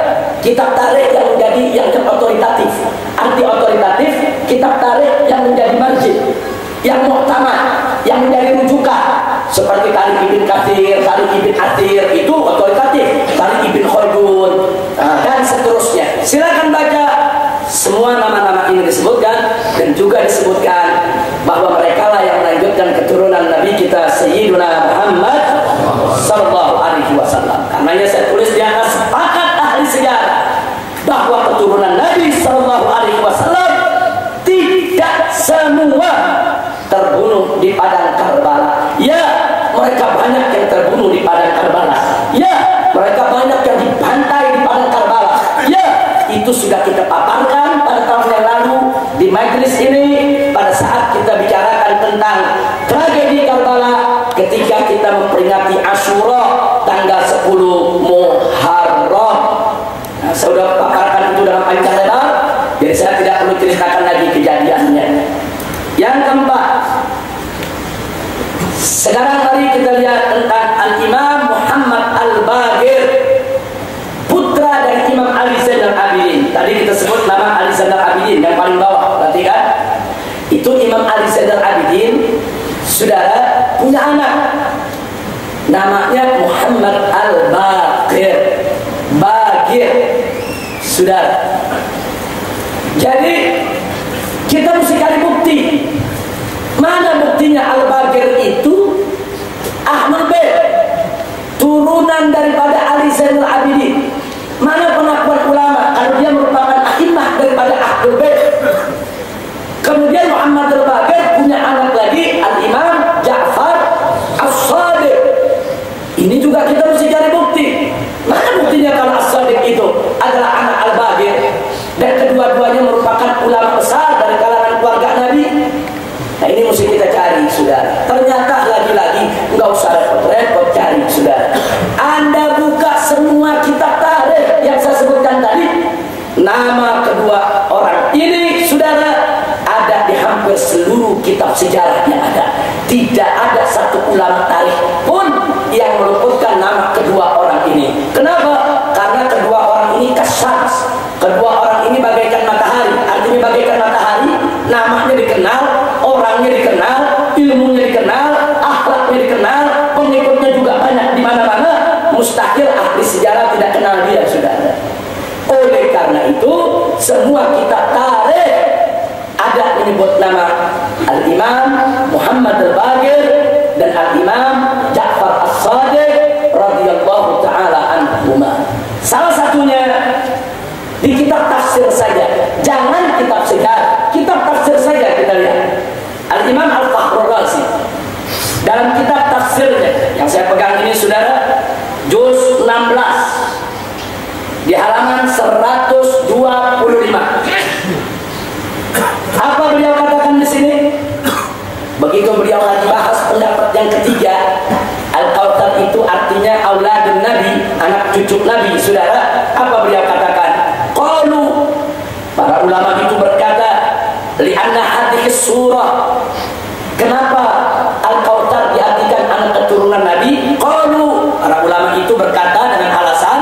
kitab tarikh yang menjadi yang otoritatif, anti otoritatif, kitab tarikh yang menjadi marji, yang muktamad, yang menjadi rujukan, seperti Tarikh Ibn Katsir, Tarikh Ibn Athir, itu otoritatif, Tarikh Ibn Khaldun, dan seterusnya. Silakan baca. Semua nama-nama ini disebutkan, dan juga disebutkan bahwa mereka lah yang melanjutkan keturunan Nabi kita Sayyidina Muhammad sallallahu alaihi wasallam. Karenanya saya tulis di atas, sepakat ahli sejarah bahwa keturunan Nabi sallallahu alaihi wasallam tidak semua terbunuh di padang Karbala. Ya, mereka banyak yang terbunuh di padang Karbala. Ya, mereka banyak yang dibantai di padang Karbala. Ya, itu sudah kita paparkan pada tahun yang lalu di majelis ini pada saat kita bicarakan tentang tragedi Karbala ketika kita memperingati Asyura tanggal 10 Muharram. Nah, saya sudah paparkan itu dalam panjang lebar, jadi saya tidak perlu ceritakan lagi kejadiannya. Yang keempat, sekarang mari kita lihat tentang Al-Imam Muhammad Al-Baqir, putra dari Imam Ali Zainal Abidin. Tadi kita sebut nama Ali Zainal Abidin yang paling bawah, berarti kan? Itu Imam Ali Zainal Abidin, saudara, punya anak namanya Muhammad Al-Baqir. Baqir, saudara. Jadi kita mesti cari bukti. Mana buktinya Al-Baqir itu Ahlul Bait, turunan daripada Ali Zainal Abidin? Mana pengakuan ulama kalau dia merupakan a'immah daripada Ahlul Bait? Kemudian Muhammad Al-Baqir punya anak lagi, Al-Imam Ja'far As-Shadiq. Ini juga kita mesti cari bukti. Mana buktinya kalau As-Shadiq itu adalah anak Al-Baqir dan kedua-duanya merupakan ulama besar dari kalangan keluarga Nabi? Nah, ini mesti kita cari, saudara. Ternyata lagi-lagi nggak usah repot-repot cari, saudara. Anda buka semua kitab tarikh yang saya sebutkan tadi, nama kedua orang ini, saudara, ada di hampir seluruh kitab sejarah yang ada. Tidak ada satu ulama tarikh pun yang meluputkan nama kedua orang ini. Kenapa? Karena kedua orang ini kasyams. Kedua orang ini bagaikan matahari. Artinya bagaikan matahari, namanya dikenal, orangnya dikenal, ilmunya dikenal, akhlaknya dikenal, pengikutnya juga banyak di mana-mana. Mustahil ahli sejarah tidak kenal dia, saudara. Oleh karena itu, semua kitab tarikh ada menyebut nama Al-Imam Muhammad Al-Baqir dan Al-Imam Ja'far As-Shadiq radhiyallahu ta'ala anhuma. Salah satunya di kitab tafsir saja, jangan kitab sejarah. Kitab tafsir saja pegang ini saudara, juz 16 di halaman 125. Apa beliau katakan di sini? Begitu beliau lagi bahas pendapat yang ketiga, Al-Kautsar itu artinya auladun Nabi, anak cucu Nabi, saudara. Apa beliau katakan? Qalu, para ulama itu berkata, li'anna hadhihi surah, kenapa Al-Kautsar diartikan anak keturunan Nabi? Qalu, para ulama itu berkata dengan alasan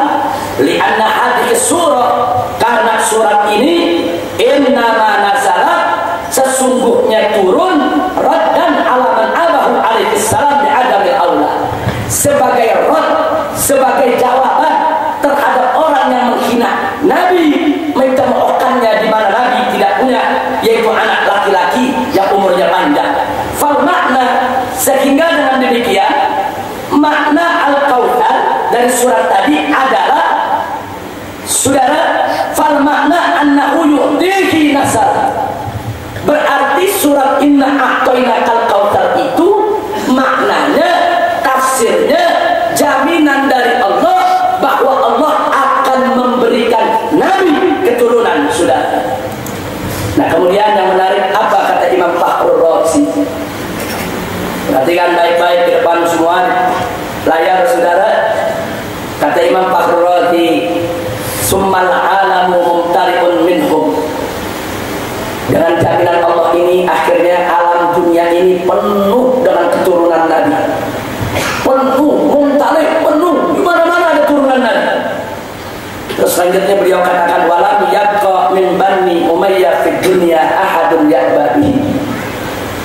li'anna hadhihi surah, karena surat ini innama nazalat, sesungguhnya turun raddan ala man abahu alaihi salam bi adamil aula, sebagai rad, sebagai jawaban terhadap orang yang menghina Nabi, mencemohkannya di mana Nabi tidak punya, yaitu anak laki-laki yang umurnya panjang. Fal makna, sehingga dengan demikian makna Al-Kautsar dari surat tadi adalah, saudara, fal makna annahu yu'tihi nasar, berarti surat inna a'tainakal kautsar itu maknanya, tafsirnya, jaminan dari Allah bahwa Allah akan memberikan Nabi keturunan, saudara. Nah, kemudian yang menarik apa kata Imam Fakhrur Razi? Perhatikan baik-baik di depan semua layar, saudara. Kata Imam Fakhrur Razi, summal alamu mumtari'un minhum, dengan jaminan Allah ini akhirnya alam dunia ini penuh dengan keturunan Nabi, penuh, mumtari', penuh, di mana-mana ada turunan Nabi. Terus selanjutnya beliau katakan, walam yabqa min bani Umayyah fid dunya ahadun ya'babi,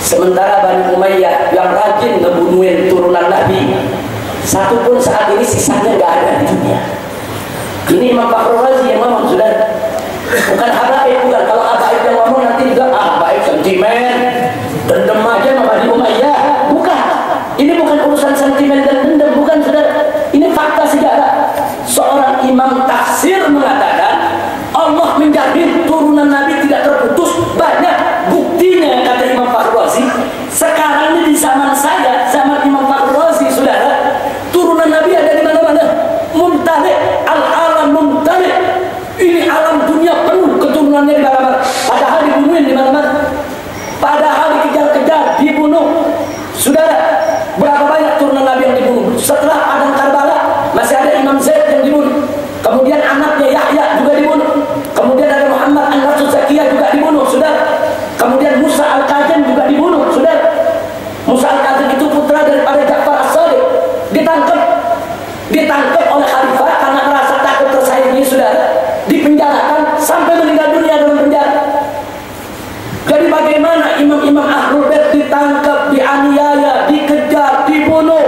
sementara Bani Umayyah yang rajin ngebunuhin turunan Nabi, satu pun saat ini sisanya nggak ada di dunia. Ini Imam Fakhrur Razi yang ngomong, saudara, bukan habaib, bukan. Kalau habaib yang ngomong nanti juga habaib sentimen, dendam aja sama Bani Umayyah, bukan. Ini bukan urusan sentimen dan dendam, bukan, saudara. Ini fakta sejarah. Seorang imam tafsir mengatakan Allah menjamin turunan Nabi tidak terputus, banyak buktinya, kata Imam Fakhrur Razi. Sekarang ini di zaman saya, zaman Imam Fakhrur Razi, saudara, turunan Nabi ada di mana-mana. Mumtali', al-alam mumtali', ini alam dunia penuh keturunannya di mana-mana. Padahal dibunuhin di mana-mana, padahal dikejar-kejar, dibunuh. Saudara, berapa banyak turunan Nabi yang dibunuh? Setelah Padang Karbala masih ada Imam Zaid yang dibunuh, kemudian anaknya Yahya juga dibunuh, kemudian ada Muhammad an-Nafsu Zakiyah juga dibunuh, saudara. Kemudian Musa al-Kazim juga dibunuh, saudara. Musa al-Kazim itu putra daripada Ja'far as-Shadiq, ditangkap oleh khalifah karena merasa takut tersaingi, saudara, dipenjarakan sampai meninggal dunia dalam penjara. Jadi bagaimana imam-imam Ahlul Bait ditangkap, dianiaya, dikejar, dibunuh?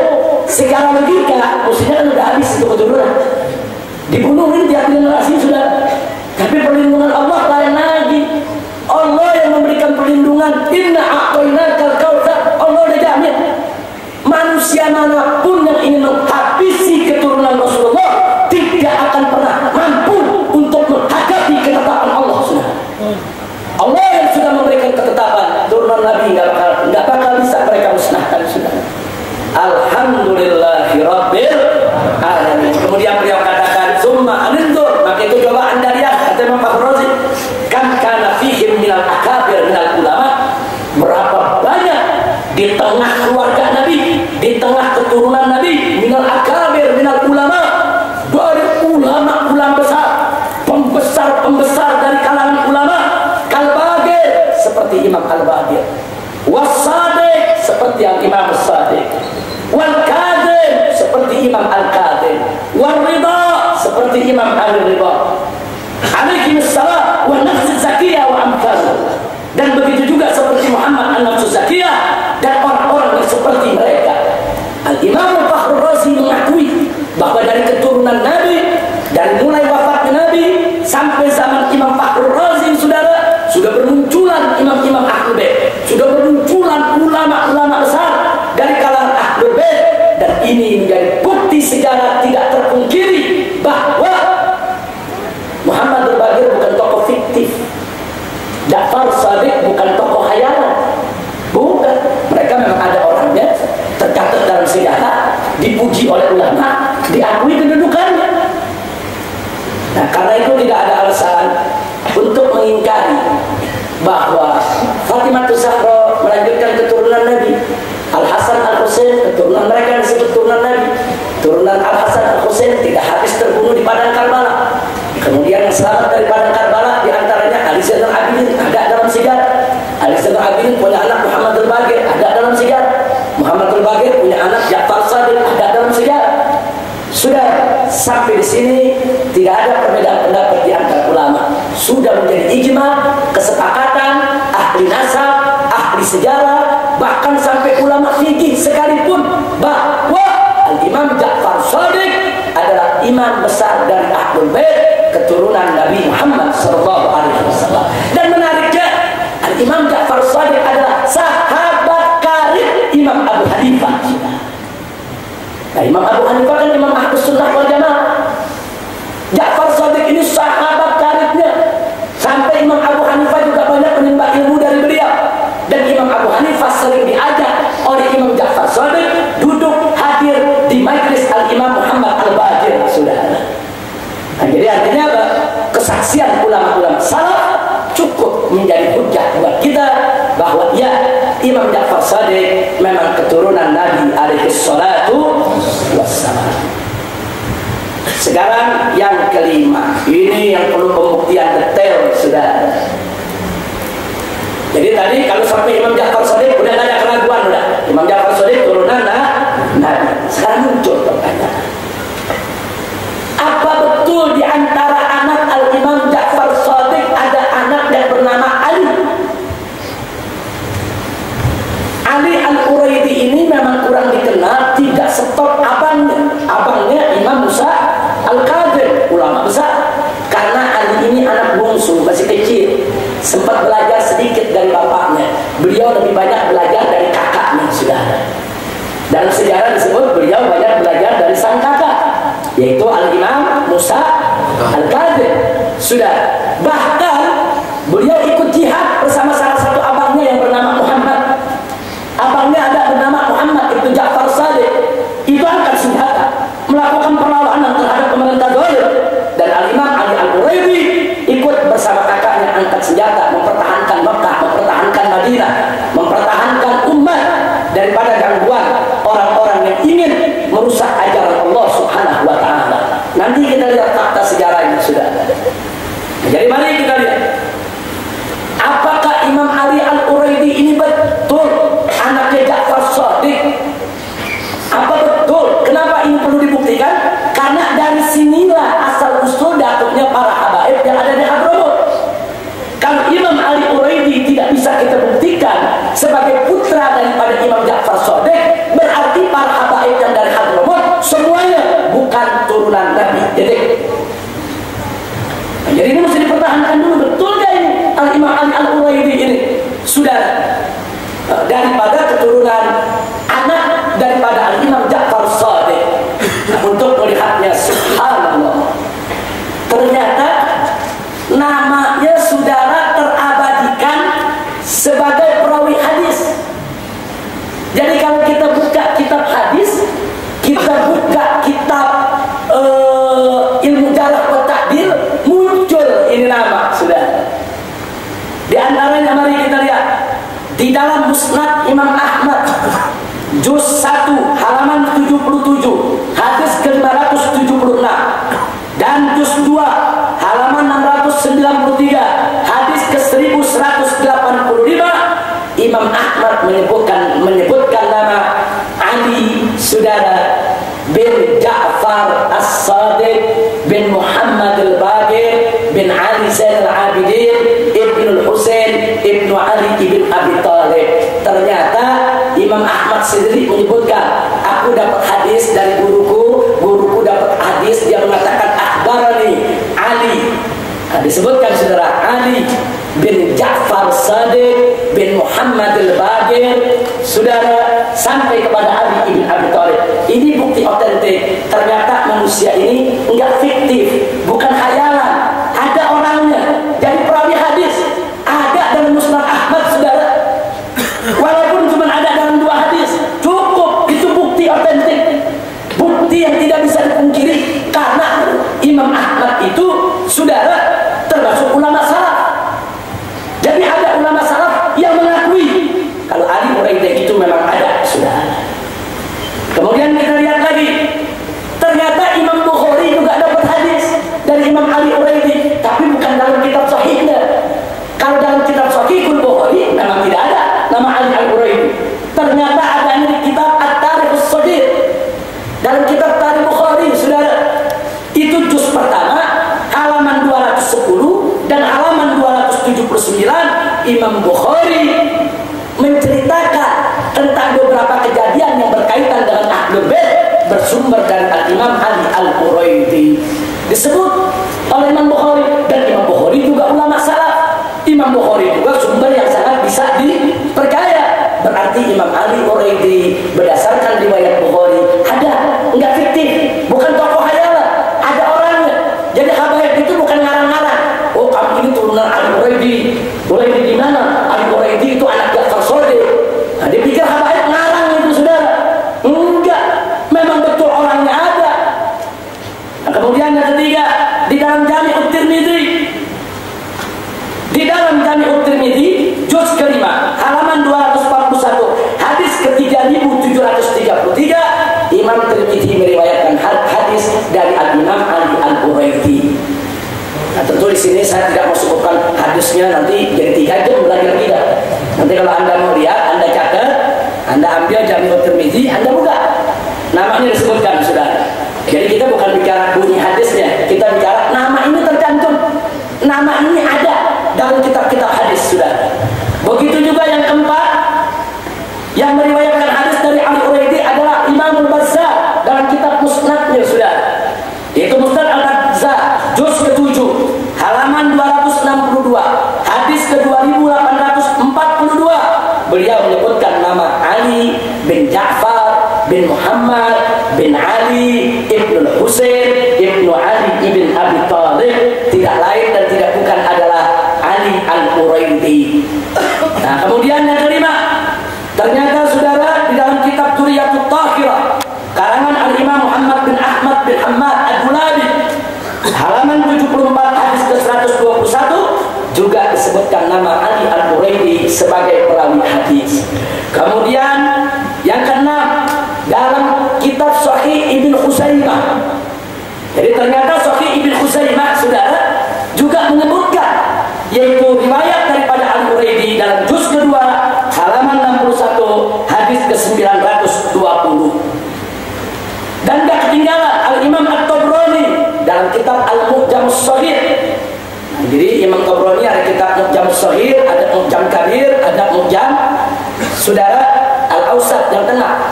Secara logika mestinya kan udah habis itu keturunan, dibunuhin tiap generasi, saudara. Tapi perlindungan Allah lain lagi. Allah yang memberikan perlindungan. Inna a'tainakal kautsar, Allah udah jamin. Manusia manapun yang ingin menghabisi keturunan Rasulullah tidak akan pernah mampu untuk menghadapi ketetapan Allah, saudara. Allah yang sudah memberikan ketetapan, turunan Nabi nggak bakal bisa mereka musnahkan, saudara. Alhamdulillahirabbil alamin. Kemudian beliau katakan, summa anindur, maka itu coba anda lihat, kata Imam Fakhrur Razi, kan kana fihim minal akabir minal ulama, berapa banyak di tengah keluarga Nabi, di tengah keturunan Nabi, minal akabir minal ulama, dari ulama-ulama besar, pembesar-pembesar dari kalangan ulama, Al-Bagir seperti Imam Al-Bagir, Was-Sadiq seperti Imam As-Sadiq, Wal-Kadhim seperti Imam Al-Kadhim, Wal-Ridha seperti Imam Al-Ridha, alaihimussalam, wa nafs zakiyah wa amthal, dan begitu juga seperti Muhammad an-nafs zakiyah dan orang-orang yang seperti mereka. Al-Imam Fakhrur Razi mengakui bahwa dari keturunan Nabi, dari mulai wafatnya Nabi sampai zaman Imam Fakhrur Razi, saudara, sudah bermunculan imam-imam Ahlul Bait, sudah bermunculan ulama-ulama besar dari kalangan Ahlul Bait, dan ini menjadi bukti sejarah tidak terpungkiri bahwa Muhammad al-Bagir bukan tokoh fiktif, Ja'far Shadiq bukan tokoh khayalan, bukan. Mereka memang ada orangnya, tercatat dalam sejarah, dipuji bahwa Fatimah Zahra melanjutkan keturunan Nabi. Al-Hasan Al-Husain, keturunan mereka disebut keturunan Nabi. Turunan Al-Hasan Al-Husain tidak habis terbunuh di padang Karbala. Kemudian yang selamat dari padang Karbala diantaranya Ali Zainal Abidin, ada dalam sejarah. Ali Zainal Abidin punya anak Muhammad Al-Baqir, ada dalam sejarah. Muhammad Al-Baqir punya anak Ja'far Shadiq, ada dalam sejarah. Sudah sampai di sini tidak ada perbedaan pendapat di antara ulama. Sudah menjadi ijma, kesepakatan ahli nasab, ahli sejarah, bahkan sampai ulama fikih sekalipun bahwa Al-Imam Ja'far Shadiq adalah imam besar dari Ahlul Bait, keturunan Nabi Muhammad SAW. Dan menariknya, Al-Imam Ja'far Shadiq adalah sahabat karib Imam Abu Hanifah. Nah, Imam Abu Hanifah kan Imam Ahlus Sunnah wal Jamaah. Ja'far Shadiq ini sahabat karibnya. Sampai Imam Abu Hanifah juga banyak menimba ilmu dari beliau. Dan Imam Abu Hanifah sering diajak oleh Imam Ja'far Shadiq duduk hadir di majlis Al-Imam Muhammad Al-Baqir. Sudah. Nah, jadi artinya apa? Kesaksian ulama-ulama salaf cukup menjadi hujjah buat kita bahwa ya, Imam Ja'far Shadiq memang keturunan Nabi alaihi salatu wassalam. Sekarang yang kelima, ini yang perlu pembuktian detail, sudah. Jadi tadi kalau sampai Imam Ja'far Shadiq udah ada keraguan, udah. Imam Ja'far Shadiq turunan Nabi. Sekarang muncul pertanyaan. Apa betul di antara anak Al-Imam Ja'far Shadiq ada anak yang bernama Ali? Ali Al-Quraidi ini memang kurang dikenal, tidak stop abangnya. Abangnya Imam Musa Al-Qadir, ulama besar. Karena Ali ini anak bungsu, masih kecil, sempat belajar sedikit dari bapaknya. Beliau lebih banyak belajar dari kakaknya, sudah. Dalam sejarah disebut beliau banyak belajar dari sang kakak, yaitu Al-Imam Musa Al-Qadir. Sudah. Bahkan beliau ikut jihad bersama salah satu abangnya yang bernama Muhammad. Abangnya ada bernama Muhammad itu Ja'far Shadiq. Itu angkat senjata, melakukan perlawanan terhadap pemerintah zalim. Dan Al-Imam Ali Al-Quraidi ikut bersama kakaknya angkat senjata, mempertahankan Mekah, mempertahankan Madinah, mempertahankan umat daripada gangguan orang-orang yang ingin merusak ajaran Allah Subhanahu wa ta'ala. Nanti kita lihat fakta sejarahnya, sudah. Jadi mari kita lihat, apakah Imam Ali Al-Quraidi ini betul anaknya Ja'far Shadiq? Apa betul? Kenapa ini perlu dibuktikan? Karena dari sinilah asal-usul dakwahnya para habaib yang ada di Hadramut. Kalau Imam Ali Quraidi tidak bisa kita buktikan sebagai putra daripada Imam Ja'far Shadiq, berarti para habaib yang dari Hadramut semuanya bukan turunan Nabi. Jadi ini mesti dipertahankan dulu, betul gak ini Al-Imam Ali Al-Quraidi ini? Sudah daripada keturunan anak daripada Al-Imam Ja'far Shadiq. Untuk melihatnya, subhanallah, ternyata namanya saudara terabadikan sebagai perawi hadis. Jadi kalau kita buka kitab hadis, kita buka kitab ilmu jarh wa ta'dil, muncul ini nama, sudah. Di antaranya mari kita lihat di dalam Musnad Imam Ahmad juz 1 halaman 77 hadis ke-576, dan juz 2 halaman 693 hadis ke-1185, Imam Ahmad menyebutkan nama Ali saudara bin Ja'far As-Shadiq bin Muhammad Al-Baqir bin Ali Zainal Abidin ibn Al-Husain ibn Ali ibn Abi Thalib. Ternyata Imam Ahmad sendiri menyebutkan, aku dapat hadis dari guruku dapat hadis, dia mengatakan akhbarani Ali. Disebutkan saudara Ali bin Ja'far Shadiq bin Muhammad Al-Baqir, saudara, sampai kepada Ali ibn Abi Thalib. Ini bukti otentik. Ternyata manusia ini enggak fiktif, bukan khayalan, ada orangnya. Jadi perawi hadis ada dalam Musnad Ahmad, saudara. Walaupun cuma ada dalam 2 hadis, cukup itu bukti otentik, bukti yang tidak bisa dipungkiri. Karena Imam Ahmad itu, saudara, termasuk ulama salaf. Jadi ada 79 Imam Bukhari menceritakan tentang beberapa kejadian yang berkaitan dengan Ahlul Bait bersumber dari Imam Ali Al-Quraidi. Disebut oleh Imam Bukhari, dan Imam Bukhari juga ulama salaf. Imam Bukhari juga sumber yang sangat bisa dipercaya. Berarti Imam Ali Al-Quraidi berdasarkan riwayat Bukhari ada, enggak fiktif, bukan tokoh hayalan, ada orangnya. Jadi habaib itu bukan ngarang-ngarang. Oh, kami ini turunan Ali Al-Quraidi. Quraidi di mana? Ali Al-Quraidi itu anak Ja'far Shadiq. Nah, dipikir habaib ngarang itu, saudara. Enggak, memang betul orangnya ada. Nah, kemudian yang ketiga, di dalam Jami' Tirmidzi, di dalam Jami' Tirmidzi juz kelima halaman 241 hadis ke-3733 Imam Tirmidzi meriwayatkan hadis dari Imam Ali Al-Quraidi. Nah, tentu di sini saya tidak mau sebutkan hadisnya, nanti jadi 3 jam belajar tidak. Nanti kalau Anda mau lihat, Anda catat, Anda ambil Jami' Tirmidzi, Anda buka, namanya disebutkan, saudara. Jadi kita bukan bicara bunyi hadisnya, kita bicara nama ini tercantum, nama ini ada dalam kitab-kitab hadis, saudara. Begitu juga yang keempat, yang meriwayatkan hadis dari Ali Al-Quraidi adalah Imam Al-Bazzar dalam kitab Musnadnya, saudara. Yaitu Musnad Al-Bazzar, juz ke-7, halaman 262, hadis ke-2842. Beliau menyebutkan nama Ali bin Ja'far bin Muhammad bin Ali ibn Husain ibn Ali ibn Abi Thalib, tidak lain dan tidak bukan adalah Ali Al-Quraidi. Nah, kemudian yang kelima, ternyata saudara di dalam kitab Duriyatut Tahirah karangan Al-Imam Muhammad bin Ahmad bin Hamad Ad-Dulabi, halaman 74 hadis ke-121 juga disebutkan nama Ali Al-Quraidi sebagai perawi hadis. Kemudian yang keenam, dalam kitab Sahih Ibn Khuzaimah. Jadi ternyata Sahih Ibn Khuzaimah, saudara, juga menyebutkan, yaitu riwayat daripada Al-Quraidi dalam juz kedua halaman 61 hadis ke-920. Dan gak ketinggalan Al-Imam At-Tabrani dalam kitab Al-Mu'jam As-Shaghir. Nah, jadi Imam Tabrani ada kitab Mu'jam As-Shaghir, ada Mu'jam Kabir, ada Mu'jam, saudara, Al-Awsat yang tengah.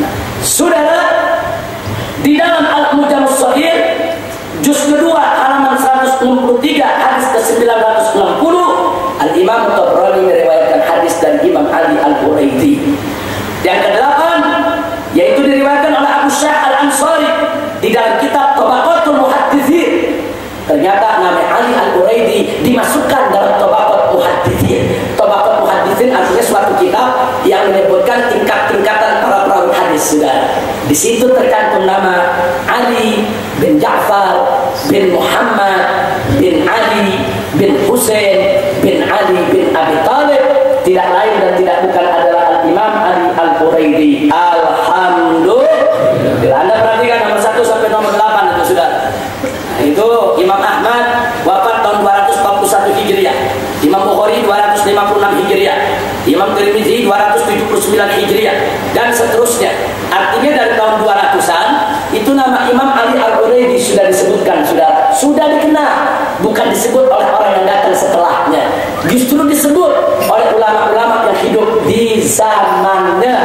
Nah, saudara, di dalam Al-Mu'jam As-Shaghir juz kedua halaman 163 hadis ke-960 Al-Imam Tabrani meriwayatkan hadis dari Imam Ali Al-Quraidi. Yang kedelapan, yaitu diriwayatkan oleh Abu Syah Al-Ansari di dalam kitab Tabaqatul Muhadditsin. Ternyata nama Ali Al-Quraidi dimasukkan dalam Tabaqat Muhadditsin. Tabaqat Muhadditsin artinya suatu kitab yang menyebutkan tingkat-tingkatan para perawi hadis, saudara. Di situ tercantum nama Ali bin Ja'far bin Muhammad bin Ali bin Husain bin Ali bin Abi Thalib, tidak lain dan tidak bukan adalah Al-Imam Ali Al-Quraidi. Alhamdulillah. Anda perhatikan nomor 1 sampai nomor 8 itu, saudara. Nah, itu Imam Ahmad wafat tahun 241 Hijriah, Imam Bukhari 256 Hijriah, Imam Tirmidzi 279 Hijriah, dan seterusnya. Artinya dari tahun 200-an itu nama Imam Ali Al-Quraidi sudah disebutkan, saudara. Sudah dikenal, bukan disebut oleh orang yang datang setelahnya. Justru disebut oleh ulama-ulama yang hidup di zamannya.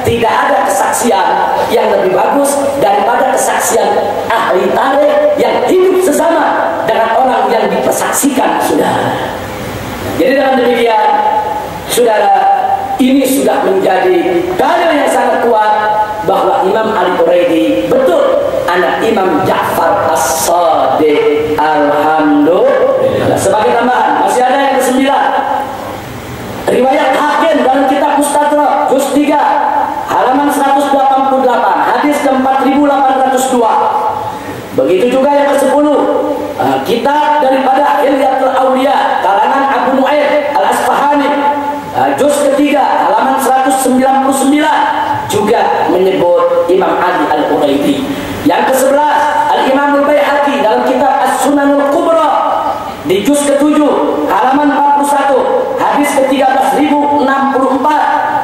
Tidak ada kesaksian yang lebih bagus daripada kesaksian ahli tarikh yang hidup sesama dengan orang yang dipersaksikan, saudara. Jadi dengan demikian, saudara, ini sudah menjadi dalil yang sangat kuat bahwa Imam Al-Quraidi betul anak Imam Ja'far As-Shadiq. Alhamdulillah. Sebagai tambahan, masih ada yang ke-9. Riwayat Hakim dalam kitab Mustadrak juz 3 halaman 188 hadis ke-4802. Begitu juga yang ke-10, kitab daripada Hilyatul Auliya karangan Abu Nu'aim Al-Asfahani, juz ke-3 halaman 199 juga menyebut Imam Ali Al-Quraidi. Yang ke-11, Al-Imam Al-Baihaqi dalam kitab As-Sunanul Kubra di juz ke-7 halaman 41 hadis ke-13.064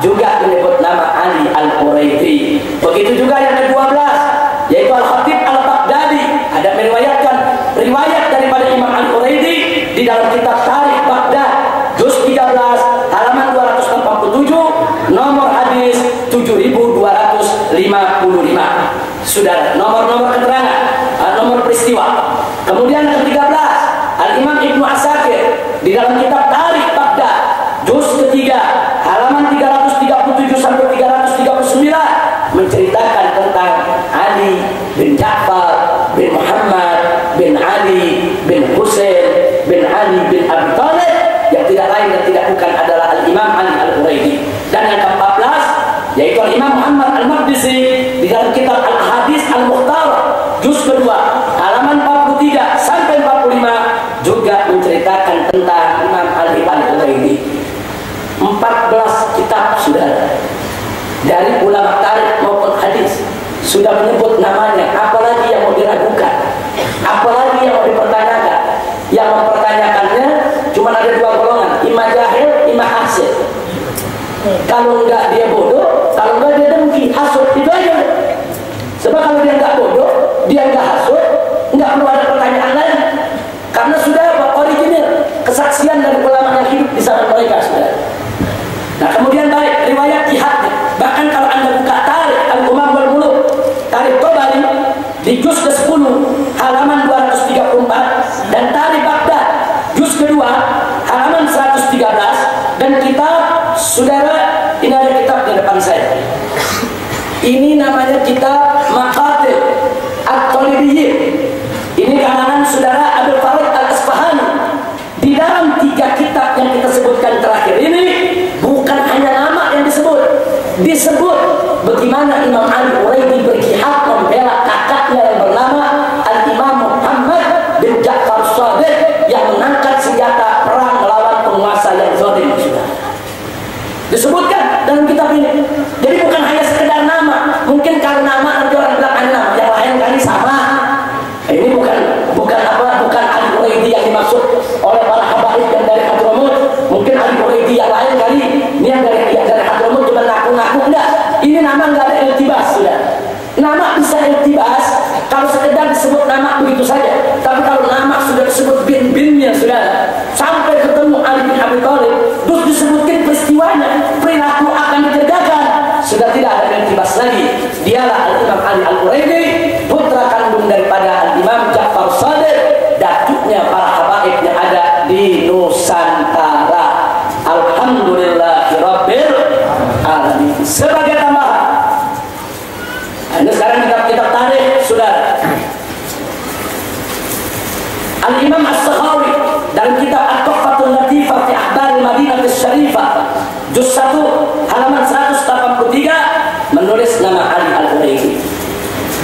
juga menyebut nama Ali Al-Quraidi. Begitu juga yang ke-12, yaitu Al-Khatib Al-Baghdadi ada meriwayatkan riwayat daripada Imam Al-Quraidi ketiga halaman 337 sampai 339 menceritakan tentang Ali bin Ja'far bin Muhammad bin Ali bin Husain bin Ali bin Abi Thalib, yang tidak lain dan tidak bukan adalah Al-Imam Ali Al-Quraidi. Dan yang ke-14 yaitu Al-Imam Muhammad Al-Maqdisi di dalam kitab Al-Hadis Al-Mukhtar juz kedua halaman 43 sampai 45 juga menceritakan tentang Imam Ali Al-Quraidi. 14 kitab sudah dari ulama tarikh maupun hadis sudah menyebut namanya, apalagi yang mau diragukan, apalagi yang mau dipertanyakan. Yang mempertanyakannya cuma ada dua golongan, imam jahil, imam hasid. Kalau enggak dia bodoh, kalau enggak dia dengki, hasud, itu aja. Sebab kalau dia enggak bodoh, dia enggak hasud, enggak perlu ada pertanyaan lain. Karena sudah original kesaksian dari ulama yang hidup di zaman mereka sudah. Nah kemudian baik riwayat jihadnya, bahkan kalau anda buka tarikh Al-Umam wal Muluk, tarikh Tabari di juz ke-10 halaman 234 dan tarikh Baghdad juz kedua halaman 113 dan kitab saudara, ini ada kitab di depan saya. Ini namanya kitab Maqatil At-Talibiyyin. Ini karangan saudara Abdul Farid Al-Asfahani. Di dalam 3 kitab yang kita sebutkan terakhir ini, bukan hanya nama yang disebut bagaimana Imam Ali Quraidi berjihad membela kakaknya yang bernama Al-Imam Muhammad bin Ja'far Shadiq yang mengangkat senjata perang melawan penguasa yang zalim. Disebutkan dalam kitab ini. Jadi bukan hanya sekedar nama. Mungkin kalau nama nanti orang bilang nama, yang lain kali sama. Ini bukan Ali Quraidi yang dimaksud oleh para habaib yang dari Hadramut. Mungkin Ali Quraidi yang lain kali. Ini yang dari Hadramut cuma ngaku-ngaku, enggak. Ini nama enggak ada iltibas sudah. Nama bisa iltibas kalau sekedar disebut nama begitu saja. Tapi kalau nama sudah disebut bin-binnya sudah, sampai ketemu Ali bin Abi Thalib, terus disebutkan peristiwanya, perilaku akan dikerjakan, sudah tidak ada iltibas lagi. Dialah Al-Imam Ali Al-Quraidi, putra kandung daripada Al-Imam Ja'far Shadiq, datuknya para habaib yang ada di Nusantara. Alhamdulillahirabbil alamin. Sebagai tambahan, Anda sekarang kita tarik sudah Al-Imam As-Sakhawi dalam kitab At-Tuhfatul Latifah fi Akhbar Madinah Asy-Syarifah juz 1 halaman 183 menulis nama Ali Al-Quraidi.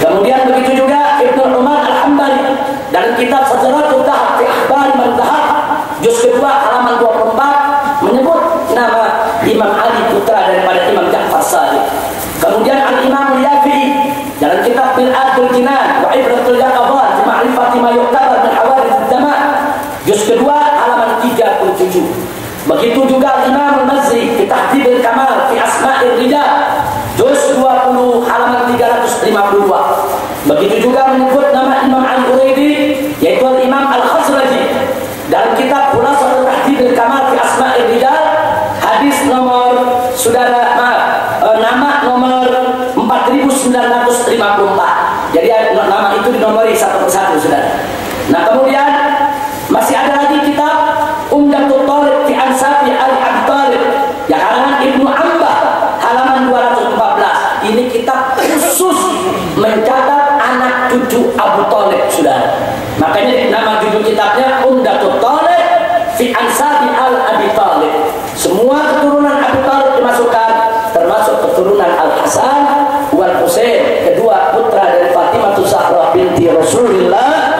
Kemudian begitu juga Ibnu Umar Al-Hambali dalam kitab Sajaratul Dhahab fi Akhbar Madhab juz kedua halaman 24 menyebut nama Imam Ali putra daripada Imam Ja'far Shadiq. Kemudian Al-Imam Al-Yafi'i dalam kitab Bil'adul Jinan wa Ibratul Yaqadhan fi Ma'rifati ma yu'tabar min hawadits az-zaman juz kedua halaman 37. Begitu juga Imam Al-Mazri fi Tahdhibul Kamal fi Asma'ir Rijal juz 20 halaman 352. Begitu juga menyebut nama Imam Al-Quraidi yaitu Imam Al-Khazraji dalam kitab Khulasatul Tahdhibul Kamal fi Asma'ir Rijal hadis nomor saudara nama nomor 4954. Jadi nama itu dinomori satu persatu saudara. Nah kemudian masih ada lagi kitab Umdatul Talib fi Ansabi Al-Abi Thalib yang karangan Ibnu Ambah halaman 214. Ini kitab khusus mencatat anak cucu Abu Thalib saudara. Makanya nama judul kitabnya Umdatul Talib fi Ansabi Al-Abi Thalib. Semua keturunan Abu Thalib dimasukkan, termasuk keturunan Al-Hasan wal Husain, kedua putra dari Fatimah Zahra binti Rasulullah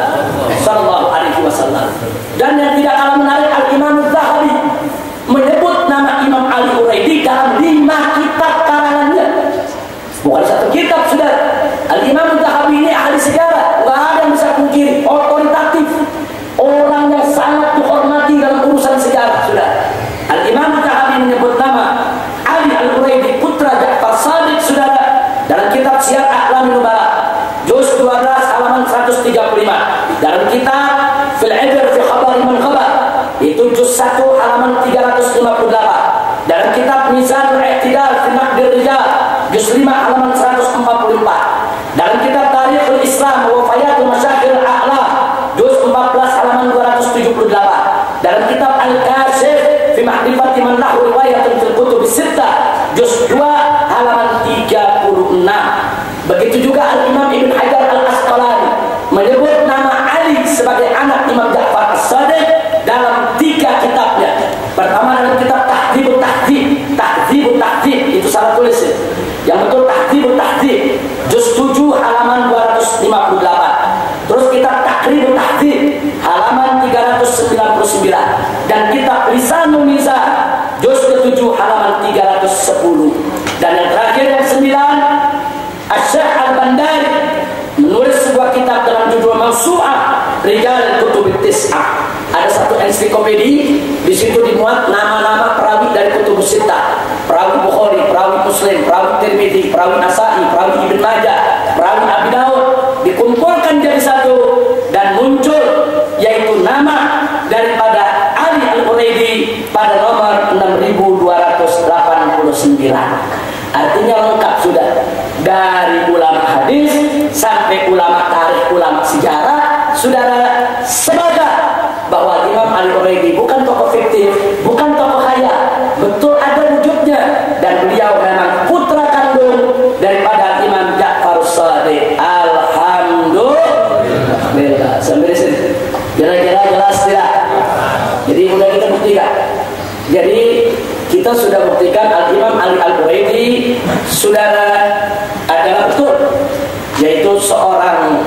fi ma'rifati man lahu riwayatun fil kutub sittah juz 2 halaman 36. Begitu juga Al-Imam Ibn Hajar Al-Asqalani menyebut nama Ali sebagai anak Imam Ja'far As-Shadiq dalam 3 kitabnya. Pertama dalam kitab Tahdzibut Tahdzib, Tahdzibut Tahdzib itu salah tulis. Yang betul Tahdzibut Tahdzib juz 7 halaman 258. Terus kitab Taqribut Tahdzib halaman 399 dan kitab Lisanun Nisa juz ke-7 halaman 310. Dan yang terakhir yang 9, Asy-Syaikh Al-Bandari menulis sebuah kitab dalam judul Mawsu'ah Rijal Kutubut Tis'ah. Ada satu ensiklopedi, di situ dimuat nama-nama perawi dari Kutubus Sittah. Perawi Bukhari, perawi Muslim, perawi Tirmidzi, perawi Nasa'i, perawi Ibnu Majah, perawi Abi Daud dikumpulkan jadi satu dan muncul yaitu nama daripada Ali Al-Quraidi pada nomor 6289. Artinya lengkap sudah, dari ulama hadis sampai ulama tarikh, ulama sejarah, saudara sebagai bahwa Imam Ali Quraidi bukan tokoh fiktif, bukan tokoh khayal, betul ada wujudnya, dan beliau memang putra kandung daripada Imam Ja'far As-Shadiq. Alhamdulillah. Sampai sini kira-kira jelas tidak? Jadi sudah kita buktikan. Jadi kita sudah buktikan Al-Imam Ali Al-Quraidi saudara adalah betul, yaitu seorang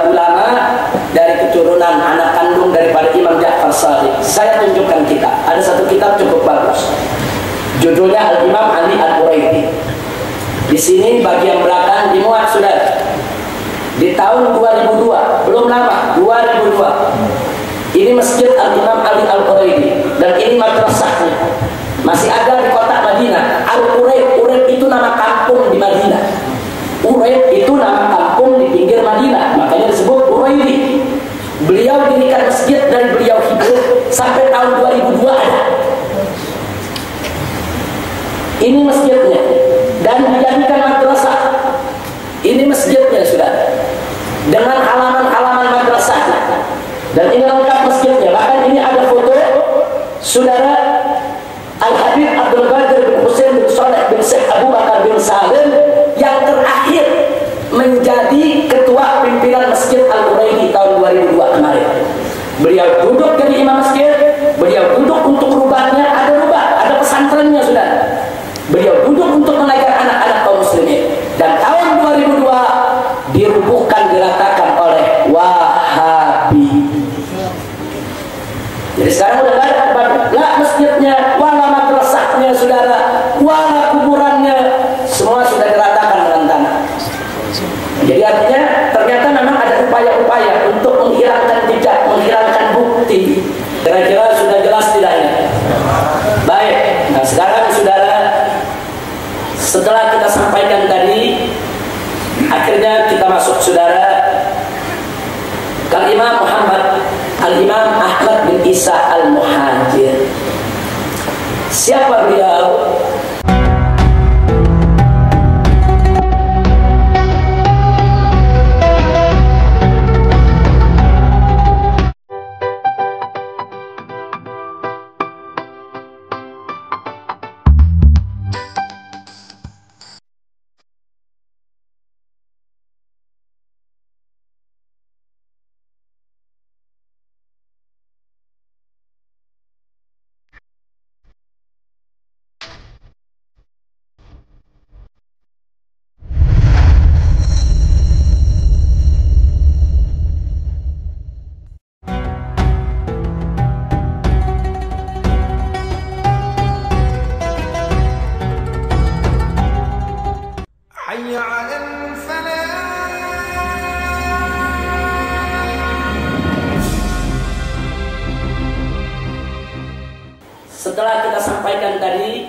ulama dari keturunan anak kandung daripada Imam Ja'far Shadiq. Saya tunjukkan kita, ada satu kitab cukup bagus, judulnya Al-Imam Ali Al-Quraidi. Di sini bagian belakang dimuat saudara di tahun 2002, belum lama, 2002. Ini masjid Al-Imam Ali Al-Quraidi dan ini madrasahnya. Masih ada di kota Madinah. Al-Quraib, Quraib itu nama kampung di Madinah. Quraib itu nama kampung di pinggir Madinah, makanya disebut Quraidi. Beliau dirikan masjid dan beliau hidup sampai tahun 2002 ada. Ini masjidnya dan dijadikan madrasah. Ini masjidnya sudah dengan halaman-halaman madrasahnya. Dan ini lengkap masjidnya. Bahkan ini ada foto saudara Al-Habib Abdul Qadir bin Husain bin Saleh bin Syekh Abu Bakar bin Salim yang terakhir menjadi ketua pimpinan Masjid Al-Quraidi tahun 2002 kemarin. Beliau duduk jadi imam masjid, beliau duduk untuk rubahnya, ada rubah, ada pesantrennya sudah. Beliau duduk untuk menaikkan anak-anak kaum muslimin. Dan tahun 2002 dirubuhkan, diratakan oleh Wahabi. Jadi sekarang udah nggak ada lah masjidnya, wala madrasahnya saudara, wala kuburannya, semua sudah diratakan dengan tanah. Jadi artinya ternyata memang ada upaya-upaya untuk menghilangkan jejak, menghilangkan bukti. Kira-kira sudah jelas tidak ini? Baik. Nah sekarang saudara, setelah kita sampaikan tadi, akhirnya kita masuk saudara Al-Imam Muhammad Al-Imam Ahmad bin Isa Al-Muhajir. Siapa beliau? Setelah kita sampaikan tadi,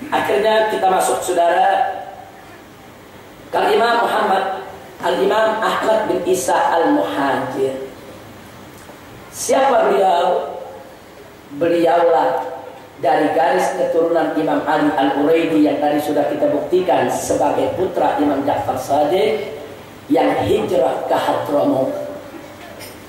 akhirnya kita masuk saudara Al-Imam Muhammad Al-Imam Ahmad bin Isa Al-Muhajir. Siapa beliau? Beliaulah dari garis keturunan Imam Ali Al-Quraidi yang tadi sudah kita buktikan sebagai putra Imam Ja'far Shadiq yang hijrah ke Hadramaut.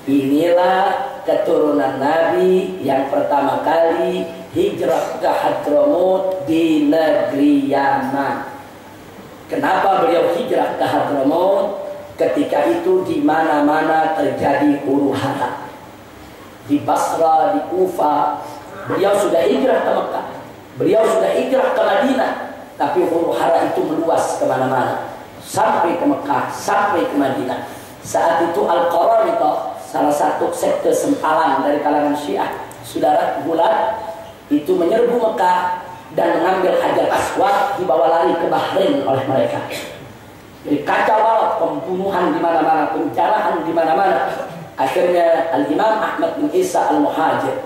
Inilah keturunan Nabi yang pertama kali hijrah ke Hadramut di negeri Yaman. Kenapa beliau hijrah ke Hadramut? Ketika itu di mana-mana terjadi huru-hara. Di Basra, di Kufa, beliau sudah hijrah ke Mekah, beliau sudah hijrah ke Madinah, tapi huru-hara itu meluas kemana-mana, sampai ke Mekah, sampai ke Madinah. Saat itu Al-Qaramita, salah satu sekte sempalan dari kalangan Syiah, saudara bulan itu menyerbu Mekah dan mengambil Hajar Aswad, dibawa lari ke Bahrain oleh mereka. Jadi kacau balau, pembunuhan di mana-mana, penjarahan di mana-mana. Akhirnya Al-Imam Ahmad bin Isa Al-Muhajir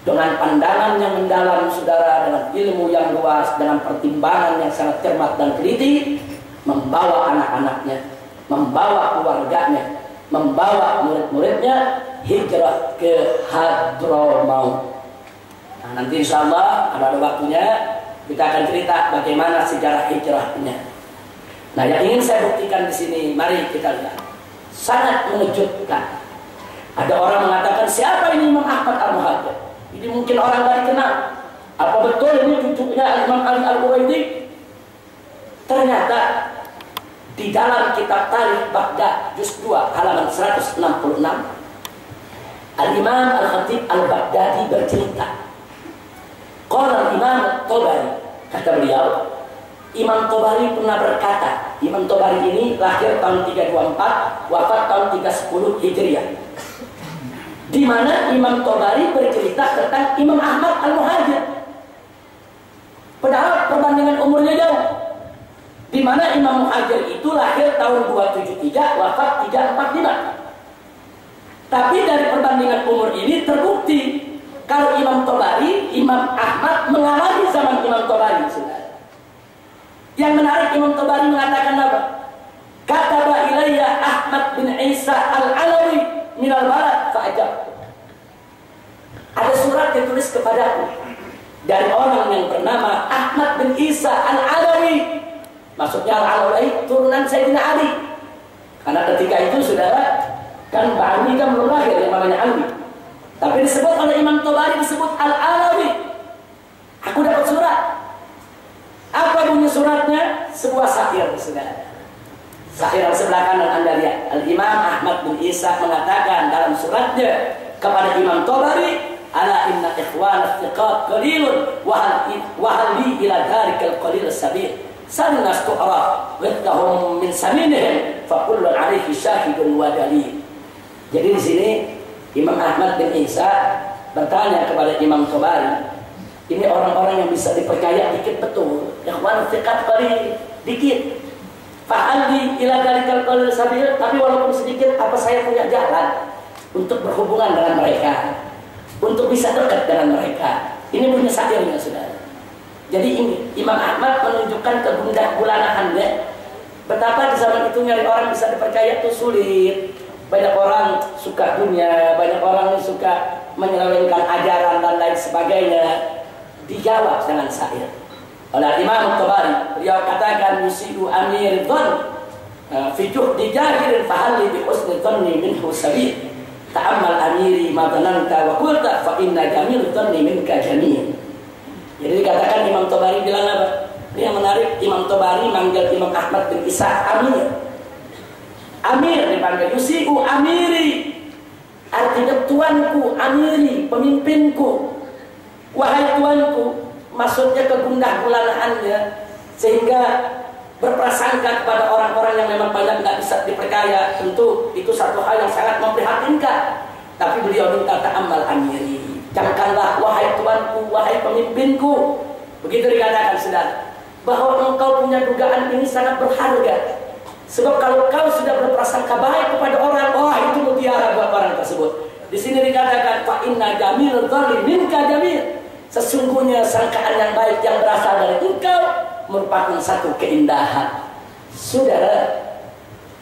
dengan pandangan yang mendalam, saudara, dengan ilmu yang luas, dengan pertimbangan yang sangat cermat dan teliti, membawa anak-anaknya, membawa keluarganya, membawa murid-muridnya hijrah ke Hadramaut. Nah, nanti insya Allah kalau ada waktunya kita akan cerita bagaimana sejarah hijrahnya. Nah, yang ingin saya buktikan di sini, mari kita lihat. Sangat mengejutkan. Ada orang mengatakan, siapa ini Imam Ahmad Al-Muhajir? Ini mungkin orang nggak dikenal. Apa betul ini cucunya Imam Ali Al-Quraidi? Ternyata di dalam kitab Tarikh Baghdad juz 2 halaman 166, Al-Imam Al-Khatib Al-Baghdadi bercerita. Qala Imam Tabari, kata beliau, Imam Tabari pernah berkata, Imam Tabari ini lahir tahun 324, wafat tahun 310 Hijriah. Di mana Imam Tabari bercerita tentang Imam Ahmad Al-Muhajir. Padahal perbandingan umurnya jauh. Di mana Imam Muhajir itu lahir tahun 273, wafat 345. Tapi dari perbandingan umur ini terbukti kalau Imam Tabari, Imam Ahmad mengalami zaman Imam Tabari, saudara. Yang menarik, Imam Tabari mengatakan apa? Kataba ilayya Ahmad bin Isa Al-Alawi minal balad fa'ajab. Ada surat yang tulis kepadaku dari orang yang bernama Ahmad bin Isa Al-Alawi. Maksudnya Al-Alawi turunan Sayyidina Ali. Karena ketika itu, saudara, kan Mbak Ali kan belum lahir, yang namanya Ali. Tapi disebut oleh Imam Tabari, disebut Al-Alawi. Aku dapat surat. Apa bunyi suratnya? Sebuah syair, saudara. Syair sebelah kanan Anda lihat. Al-Imam Ahmad bin Isa mengatakan dalam suratnya kepada Imam Tabari, ala inna ikhwan thiqat qalilun wa hal li ila dharikal qalil sabil sannas tu'raf ghadahum min saminihim fa kullun alaihi syahidun wa dalil. Jadi di sini Imam Ahmad bin Isa bertanya kepada Imam Tabari, ini orang-orang yang bisa dipercaya dikit betul, ikhwan thiqat qalil dikit. Fa'alli ila dalikal qalil sabil, tapi walaupun sedikit, apa saya punya jalan untuk berhubungan dengan mereka, untuk bisa dekat dengan mereka. Ini punya syairnya, saudara. Jadi ini Imam Ahmad menunjukkan kegundah gulanaannya. Betapa di zaman itu nyari orang bisa dipercaya itu sulit. Banyak orang suka dunia, banyak orang suka menyelewengkan ajaran dan lain sebagainya. Dijawab dengan syair oleh Imam Tabari. Beliau katakan, yusidu amir dhan fi juhdi jahirin fahalli bi husni dhanni minhu sabil ta'ammal amiri ma dhananta wa qulta fa inna jamil dhanni minka jamil. Jadi dikatakan Imam Tabari bilang apa? Ini yang menarik, Imam Tabari manggil Imam Ahmad bin Isa Amir. Amir dipanggil, yusidu amiri, artinya tuanku, amiri, pemimpinku. Wahai tuanku, maksudnya kegundah gulanaannya, sehingga berprasangka kepada orang-orang yang memang banyak nggak bisa dipercaya. Tentu itu satu hal yang sangat memprihatinkan. Tapi beliau minta ta'ammal amiri, camkanlah wahai tuanku, wahai pemimpinku. Begitu dikatakan, saudara, bahwa engkau punya dugaan ini sangat berharga. Sebab kalau kau sudah berprasangka baik kepada orang, itu mutiara buat orang tersebut. Di sini dikatakan, fa inna jamil dhalli minka jamil. Sesungguhnya sangkaan yang baik yang berasal dari engkau merupakan satu keindahan. Saudara,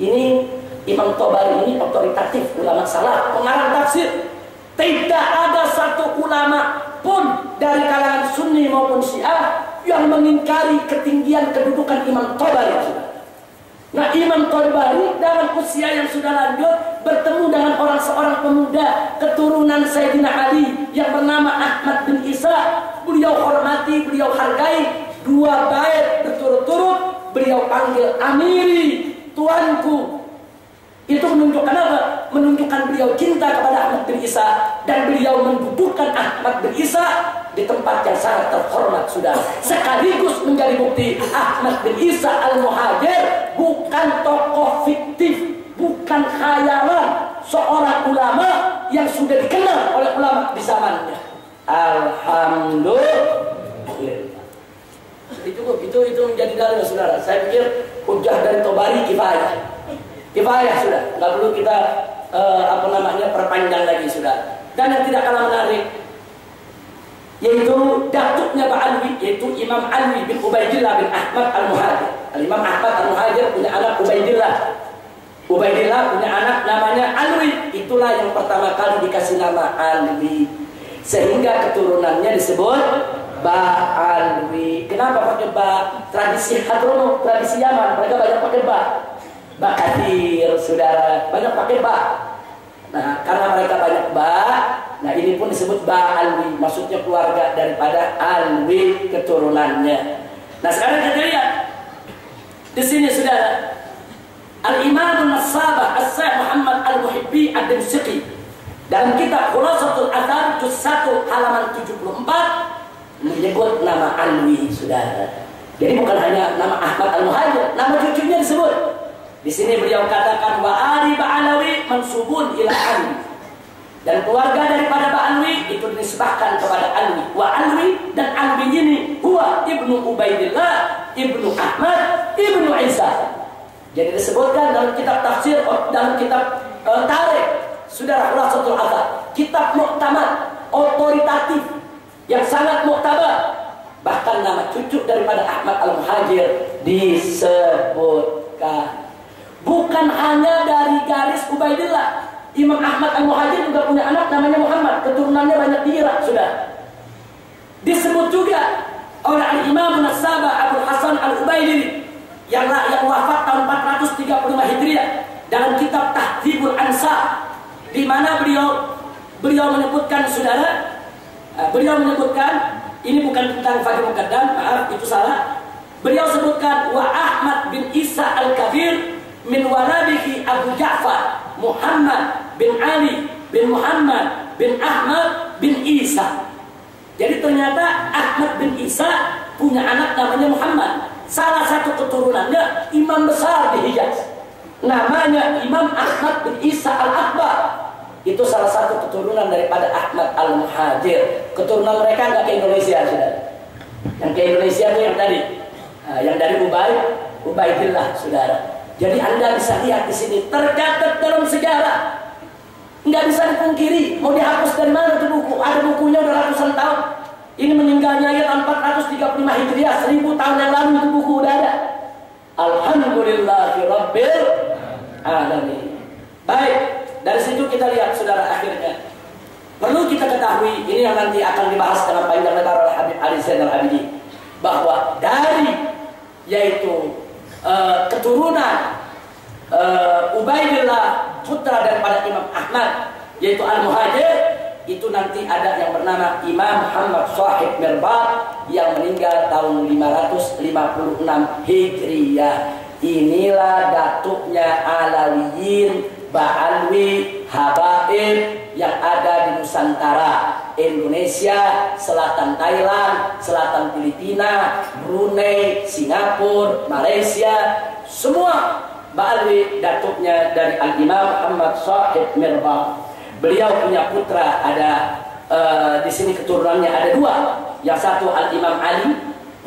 ini Imam Tabari ini otoritatif ulama salaf, pengarang tafsir. Tidak ada satu ulama pun dari kalangan Sunni maupun Syiah yang mengingkari ketinggian kedudukan Imam Tabari. Nah, Imam Tabari dalam usia yang sudah lanjut bertemu dengan seorang pemuda keturunan Sayyidina Ali yang bernama Ahmad bin Isa. Beliau hormati, beliau hargai, 2 bait berturut-turut beliau panggil amiri, tuanku. Itu menunjukkan apa? Menunjukkan beliau cinta kepada Ahmad bin Isa, dan beliau mendudukkan Ahmad bin Isa di tempat yang sangat terhormat, sudah. Sekaligus menjadi bukti Ahmad bin Isa al-Muhajir bukan tokoh fiktif, bukan khayalan, seorang ulama yang sudah dikenal oleh ulama di zamannya. Alhamdulillah. Itu menjadi dalil, saudara. Saya pikir hujah dari Tobari kifayah sudah, nggak perlu kita perpanjang lagi, sudah. Dan yang tidak kalah menarik yaitu datuknya Pak Alwi, yaitu Imam Alwi bin Ubaidillah bin Ahmad al-Muhajir. Imam Ahmad al-Muhajir punya anak Ubaidillah punya anak namanya Alwi. Itulah yang pertama kali dikasih nama Alwi, sehingga keturunannya disebut Ba Alwi. Kenapa pakai ba? Tradisi Hadrono, tradisi Yaman, mereka banyak pakai ba. Ba Kadir, saudara, banyak pakai ba. Nah, karena mereka banyak ba, nah ini pun disebut Ba Alwi, maksudnya keluarga daripada Alwi keturunannya. Nah, sekarang kita lihat di sini, saudara, Al-Imam An-Nasabah As-Syekh Muhammad Al-Muhibbi Ad-Dimsyqi dalam kitab Khulasatul Athar juz 1 halaman 74 menyebut nama Alwi, saudara. Jadi bukan hanya nama Ahmad al-Muhajir, nama cucunya disebut. Di sini beliau katakan wa ali Ba'alawi mansubun ila Alwi. Dan keluarga daripada Ba'alwi itu dinisbahkan kepada Alwi. Wa Alwi, dan Alwi ini huwa ibnu Ubaidillah, ibnu Ahmad, ibnu Isa. Jadi disebutkan dalam kitab tafsir, dalam kitab tarikh, saudara, Khulasatul Athar, kitab muktamad, otoritatif, yang sangat muktabar. Bahkan nama cucu daripada Ahmad al-Muhajir disebutkan. Bukan hanya dari garis Ubaidillah, Imam Ahmad al-Muhajir juga punya anak namanya Muhammad, keturunannya banyak di Irak, sudah. Disebut juga oleh Al-Imam An-Nasabah Abul Hasan Al-Ubaidili yang wafat tahun 435 Hijriah dalam kitab Tahdzibul Ansab, di mana beliau menyebutkan, saudara, beliau menyebutkan, ini bukan tentang Fadil Muqaddam, maaf, itu salah. Beliau sebutkan wa Ahmad bin Isa al-Kabir min waladihi Abu Ja'far Muhammad bin Ali bin Muhammad bin Ahmad bin Isa. Jadi ternyata Ahmad bin Isa punya anak namanya Muhammad. Salah satu keturunannya imam besar di Hijaz, namanya Imam Ahmad bin Isa al-Akbar. Itu salah satu keturunan daripada Ahmad al-Muhajir. Keturunan mereka nggak ke Indonesia, saudara. Yang ke Indonesia itu yang tadi, yang dari Ubaidillah, saudara. Jadi Anda bisa lihat di sini tercatat dalam sejarah, nggak bisa dipungkiri. Mau dihapus dari mana itu buku? Ada bukunya udah ratusan tahun. Ini meninggalnya ya tahun 435 Hijriah, 1000 tahun yang lalu itu buku udah ada. Alhamdulillahirabbil alamin. Baik. Dari situ kita lihat, saudara, akhirnya perlu kita ketahui, ini yang nanti akan dibahas dengan panjang lebar oleh Habib Ali Zainal Abidin, bahwa dari yaitu keturunan Ubaidillah putra daripada Imam Ahmad yaitu Al-Muhajir, itu nanti ada yang bernama Imam Muhammad Shahib Mirbat yang meninggal tahun 556 Hijriah. Inilah datuknya Alawiyin, Ba'alwi, Habaib yang ada di Nusantara, Indonesia, selatan Thailand, selatan Filipina, Brunei, Singapura, Malaysia, semua Ba'alwi datuknya dari Al-Imam Muhammad Shahib Mirbat. Beliau punya putra, ada di sini keturunannya ada 2. Yang satu Al-Imam Ali,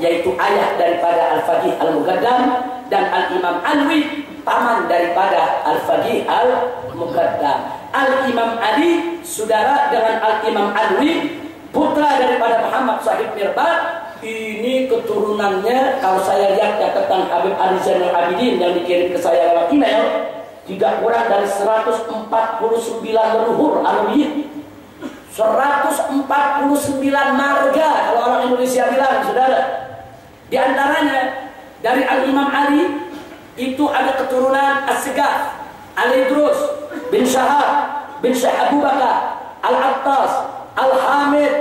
yaitu ayah daripada Al-Faqih Al-Muqaddam, dan Al-Imam Alwi, paman daripada Al-Faqih Al-Muqaddam. Al-Imam Ali, saudara, dengan Al-Imam Alwi, putra daripada Muhammad Shahib Mirbat, ini keturunannya, kalau saya lihat catatan Habib Ali Zainal Abidin yang dikirim ke saya lewat email, tidak kurang dari 149 leluhur Alwi, 149 marga kalau orang Indonesia bilang, saudara. Di antaranya dari Al-Imam Ali itu ada keturunan As-Segaf, Al-Idrus, bin Syahab bin Syekh Abu Bakar Al-Attas Al-Hamid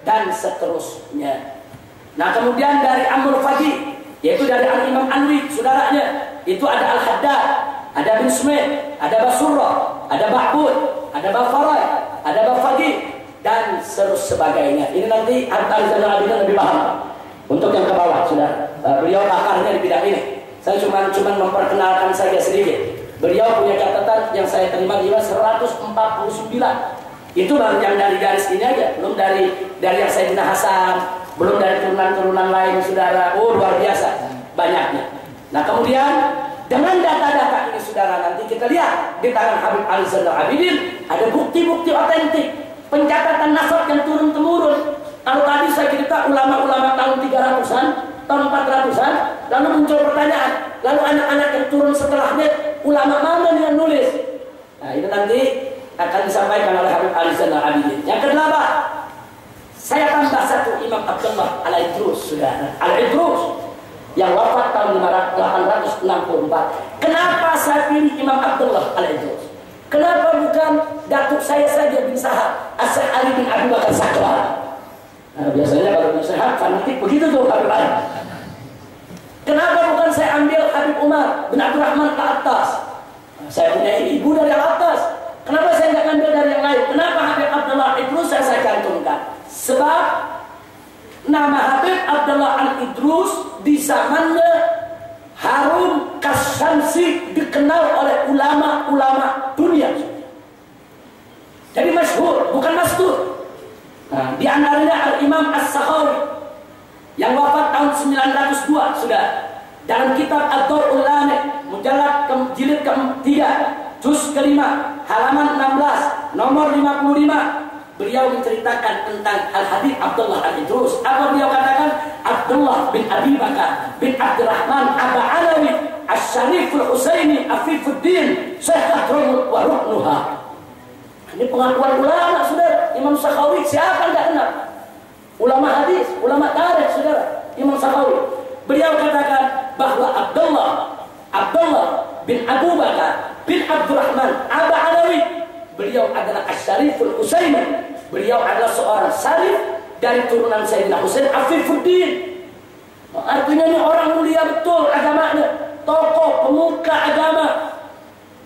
dan seterusnya. Nah kemudian dari Amr Fadi, yaitu dari Al-Imam Anwi, saudaranya, itu ada Al-Haddad, ada bin Smith, ada Basurrah, ada Ba'bud, ada Bafarai, ada Bafadi, dan sebagainya. Ini nanti Al Zainal Abidin lebih paham. Untuk yang ke bawah, sudah beliau pakarnya di bidang ini. Saya cuma memperkenalkan saja sedikit. Beliau punya catatan yang saya terima di 149. Itu baru yang dari garis ini aja, belum dari yang Sayyidina Hasan, belum dari turunan-turunan lain, saudara. Oh luar biasa banyaknya. Nah kemudian dengan data-data ini saudara, nanti kita lihat di tangan Habib Ali Zainal Abidin ada bukti-bukti otentik pencatatan nasab yang turun-temurun. Kalau tadi saya cerita ulama-ulama tahun 300-an, tahun 400-an, lalu muncul pertanyaan, lalu anak-anak yang turun setelahnya, ulama mana yang nulis? Nah itu nanti akan disampaikan oleh Habib Ali Zainal Abidin. Yang kedua, saya tambah satu, Imam Abdullah Al-Idrus, saudara. Al-Idrus yang wafat tahun 864. Kenapa saya pilih Imam Abdullah Al-Idrus? Kenapa bukan datuk saya saja bin Sahab, As-Syekh Ali bin Abu Bakar Sakran? Nah, biasanya kalau bin Sahab fanatik begitu tuh Habib Ali. Kenapa bukan saya ambil Habib Umar bin Abdurrahman Al-Attas? Saya punya ibu dari Al-Attas. Kenapa saya nggak ambil dari yang lain? Kenapa Habib Abdullah Al-Idrus saya cantumkan? Sebab nama Habib Abdullah Al-Idrus di zamannya harum kasyamsi, dikenal oleh ulama-ulama dunia. Jadi masyhur, bukan mastur. Nah, di antaranya Al-Imam As-Sakhawi yang wafat tahun 902 sudah. Dalam kitab Ad-Durrul Lami, mujallad jilid ke-3, juz ke-5, halaman 16, nomor 55. Beliau menceritakan tentang Al-Habib Abdullah Al-Idrus. Apa beliau katakan? Abdullah bin Abi Bakar bin Abdurrahman Aba Alawi Asy-Syariful Husaini Afifuddin Syekh Hadramut wa Ruhnuha. Ini pengakuan ulama, saudara. Imam Sakhawi, siapa enggak kenal? Ulama hadis, ulama tarikh, saudara. Imam Sakhawi. Beliau katakan bahwa Abdullah bin Abu Bakar bin Abdurrahman Aba Alawi, beliau adalah Asy-Syariful Husaini. Beliau adalah seorang syarif dari turunan Sayyidina Husain Afifuddin. Artinya ini orang mulia betul agamanya, tokoh pemuka agama,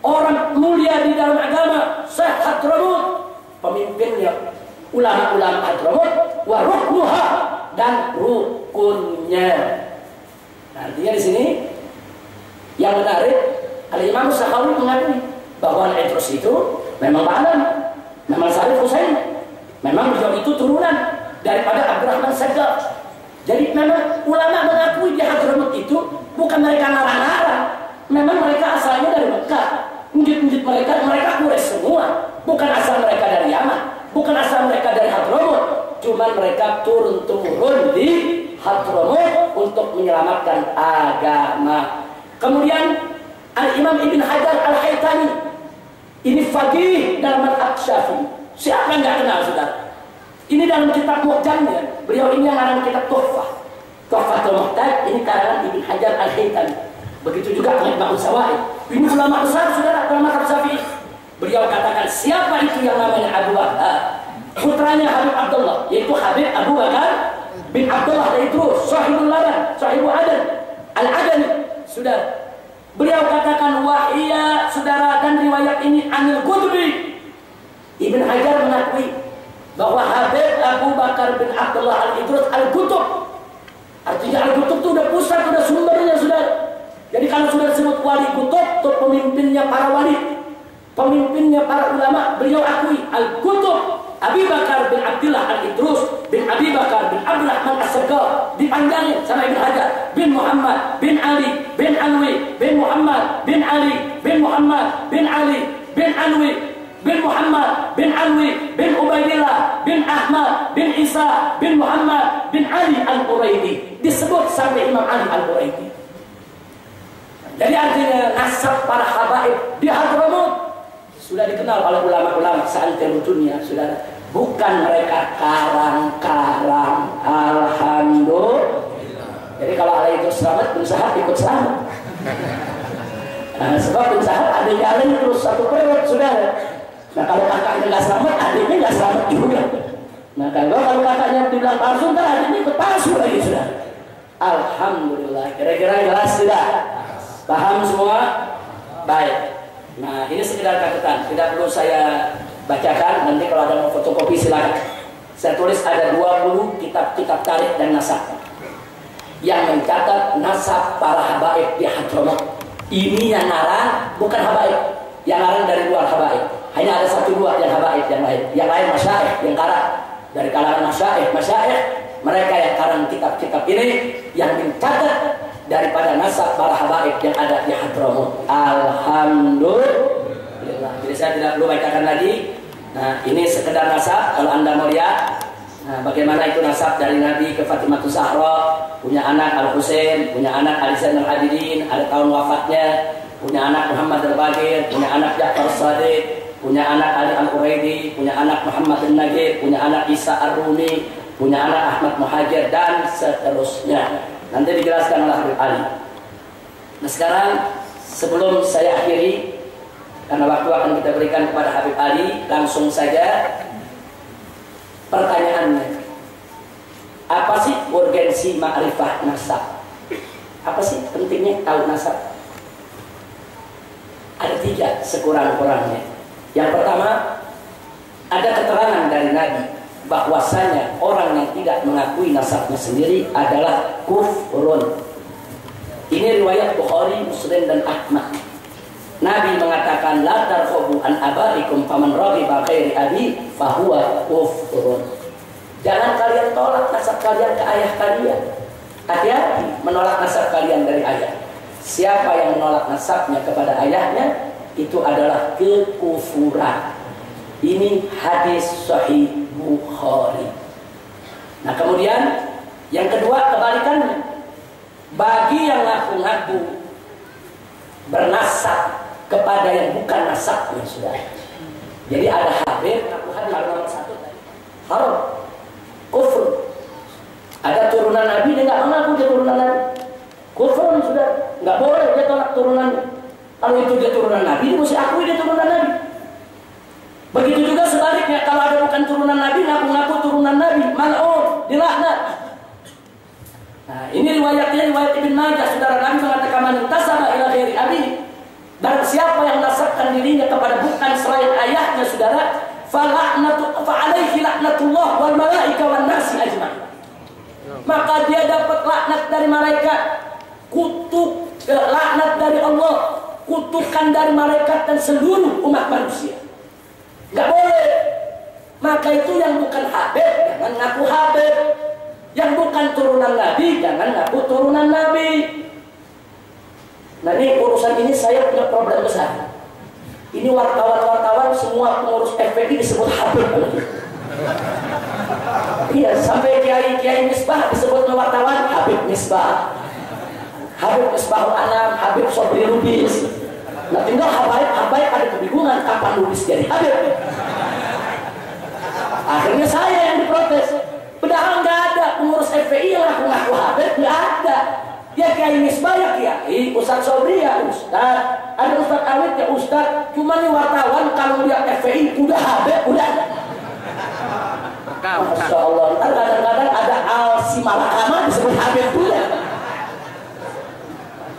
orang mulia di dalam agama. Syekh Hadramut, pemimpinnya ulama-ulama Hadramut, wa ruknuha, dan rukunnya. Artinya di sini yang menarik, Al-Imam Sakhawi mengakui bahwa Al-Idrus itu memang ba'alam, memang Syarif Husain. Memang beliau itu turunan daripada Abdurrahman Saddam. Jadi memang ulama mengakui di Hadramut itu bukan mereka larang-larang. Memang mereka asalnya dari Mekah. Masjid-masjid mereka Quraisy semua. Bukan asal mereka dari Yaman, bukan asal mereka dari Hadramut. Cuma mereka turun-temurun di Hadramut untuk menyelamatkan agama. Kemudian Al-Imam Ibn Hajar Al-Haytami, ini faqih dalam mazhab Syafi'i. Siapa yang nggak kenal, saudara? Ini dalam kitab Mu'jamnya. Beliau ini yang ngarang kitab Tuhfatul Muhtaj. Ini karangan Ibn Hajar Al-Haytami. Begitu juga Majma'us Zawaid. Ini ulama besar, saudara, dalam mazhab Syafi'i. Beliau katakan, siapa itu yang namanya Abu Bakar? Putranya Habib Abdullah, yaitu Habib Abu Bakar bin Abdullah Al-Idrus, Sahibul Laban, Sahibul Adan, Al-Adani. Sudah. Beliau katakan wahiyya, saudara, dan riwayat ini Anil Qutbi. Ibn Hajar mengakui bahwa Habib Abu Bakar bin Abdullah Al-Idrus Al-Qutub. Artinya Al-Qutub itu udah pusat, udah sumbernya, saudara. Jadi kalau sudah disebut wali Qutub, itu pemimpinnya para wali, pemimpinnya para ulama, beliau akui Al-Qutub. Abi Bakar bin Abdullah Al-Idrus bin Abi Bakar bin Abdurrahman As-Saggar, dipanjangin sama Ibn Hajar, bin Muhammad bin Ali bin Alwi bin Muhammad bin Ali bin Muhammad bin Ali bin Alwi bin Muhammad bin Alwi bin Ubaidillah bin Ahmad bin Isa bin Muhammad bin Ali Al-Quraidi, disebut sampai Imam Ali Al-Quraidi. Jadi artinya nasab para habaib di Hadramut sudah dikenal oleh ulama-ulama seantero dunia, saudara. Bukan mereka karang-karang. Alhamdulillah. Jadi kalau ada itu selamat, berusaha ikut selamat. Nah, sebab penjahat ada jalan terus satu periode sudah. Nah kalau kakaknya nggak selamat, adiknya nggak selamat juga. Nah kalau kakaknya dibilang palsu, ntar adiknya ikut palsu lagi sudah. Alhamdulillah. Kira-kira jelas tidak? Paham semua? Baik. Nah ini sekedar catatan, tidak perlu saya bacakan. Nanti kalau ada mau fotokopi silakan. Saya tulis ada 20 kitab-kitab tarikh dan nasab yang mencatat nasab para habaib di Hadramaut. Ini yang ngarang bukan habaib, yang ngarang dari luar habaib. Hanya ada 1-2 yang habaib, yang lain masyaikh yang karang. Dari kalangan masyaikh mereka yang karang kitab-kitab ini yang mencatat daripada nasab para habaib yang ada di Hadramaut. Alhamdulillah. Jadi saya tidak perlu bacakan lagi. Nah ini sekedar nasab. Kalau anda mau lihat, nah, bagaimana itu nasab dari Nabi ke Fatimah Zahra, punya anak Al Husain, punya anak Ali Zainal Abidin, ada tahun wafatnya, punya anak Muhammad Al-Baqir, punya anak Ja'far Shadiq, punya anak Ali Al-Quraidi, punya anak Muhammad Al-Nagib, punya anak Isa Ar-Rumi, punya anak Ahmad Muhajir, dan seterusnya. Nanti dijelaskan oleh Habib Ali. Nah sekarang sebelum saya akhiri, karena waktu akan kita berikan kepada Habib Ali, langsung saja pertanyaannya. Apa sih urgensi ma'rifah nasab? Apa sih pentingnya tahu nasab? Ada 3 sekurang-kurangnya. Yang pertama, ada keterangan dari Nabi bahwasanya orang yang tidak mengakui nasabnya sendiri adalah kufrun. Ini riwayat Bukhari, Muslim dan Ahmad. Nabi mengatakan la targhabu an abaikum faman raghiba ghairi abi fahuwa kufrun. Jangan kalian tolak nasab kalian ke ayah kalian. Hati-hati menolak nasab kalian dari ayah. Siapa yang menolak nasabnya kepada ayahnya, itu adalah kekufuran. Ini hadis sahih Bukhari. Nah kemudian yang kedua kebalikannya, bagi yang ngaku-ngaku bernasab kepada yang bukan nasabnya sudah. Jadi ada Habib ngaku Habib nomor 1 haram, kufur. Ada turunan Nabi dia nggak mengaku dia turunan Nabi, kufur sudah, nggak boleh dia tolak turunannya. Kalau itu dia turunan Nabi, dia mesti akui dia turunan Nabi. Begitu juga sebaliknya, kalau ada bukan turunan Nabi, ngaku-ngaku turunan Nabi, mal'un, dilaknat. Nah, ini riwayatnya riwayat Ibn Majah. Saudara Nabi mengatakan man intasaba ila ghairi abi, dan siapa yang menasabkan dirinya kepada bukan selain ayahnya, saudara, fa'alaihi laknatullah wal malaika wan nasi ajma'in. Maka dia dapat laknat dari malaikat, kutuk laknat dari Allah, kutukan dari malaikat dan seluruh umat manusia. Gak boleh. Maka itu yang bukan Habib jangan ngaku Habib, yang bukan turunan Nabi jangan ngaku turunan Nabi. Nah ini urusan ini saya punya problem besar. Ini wartawan-wartawan semua pengurus FPI disebut Habib. Iya, sampai Kiai Misbah disebut wartawan Habib Misbah, Habib Misbahul Anam, Habib Sobri Lubis. Nah tinggal habaib ada kebingungan kapan Lubis jadi Habib. Akhirnya saya yang diprotes. Padahal nggak ada pengurus FPI yang ngaku-ngaku Habib, nggak ada. Ya Kiai Misbah ya Kiai, Ustaz Sobri ya Ustaz, ada Ustaz Awid ya Ustaz. Cuma nih wartawan kalau lihat FPI udah Habib, udah. Masya Allah, ntar kadang-kadang ada Al Simalakama disebut Habib juga.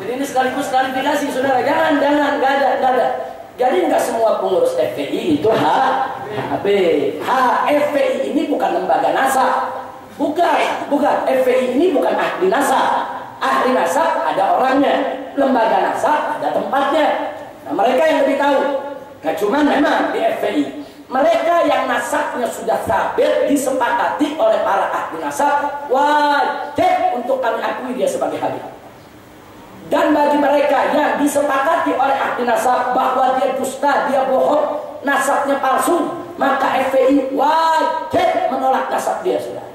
Jadi ini sekaligus klarifikasi saudara, jangan, nggak ada. Jadi nggak semua pengurus FPI itu Habib. FPI ini bukan lembaga nasab, bukan. FPI ini bukan ahli nasab. Ahli nasab ada orangnya, lembaga nasab ada tempatnya. Nah mereka yang lebih tahu. Nah cuman memang di FPI mereka yang nasabnya sudah sabit disepakati oleh para ahli nasab, wajib untuk kami akui dia sebagai Habib. Dan bagi mereka yang disepakati oleh ahli nasab bahwa dia dusta, dia bohong, nasabnya palsu, maka FPI wajib menolak nasab dia sudah.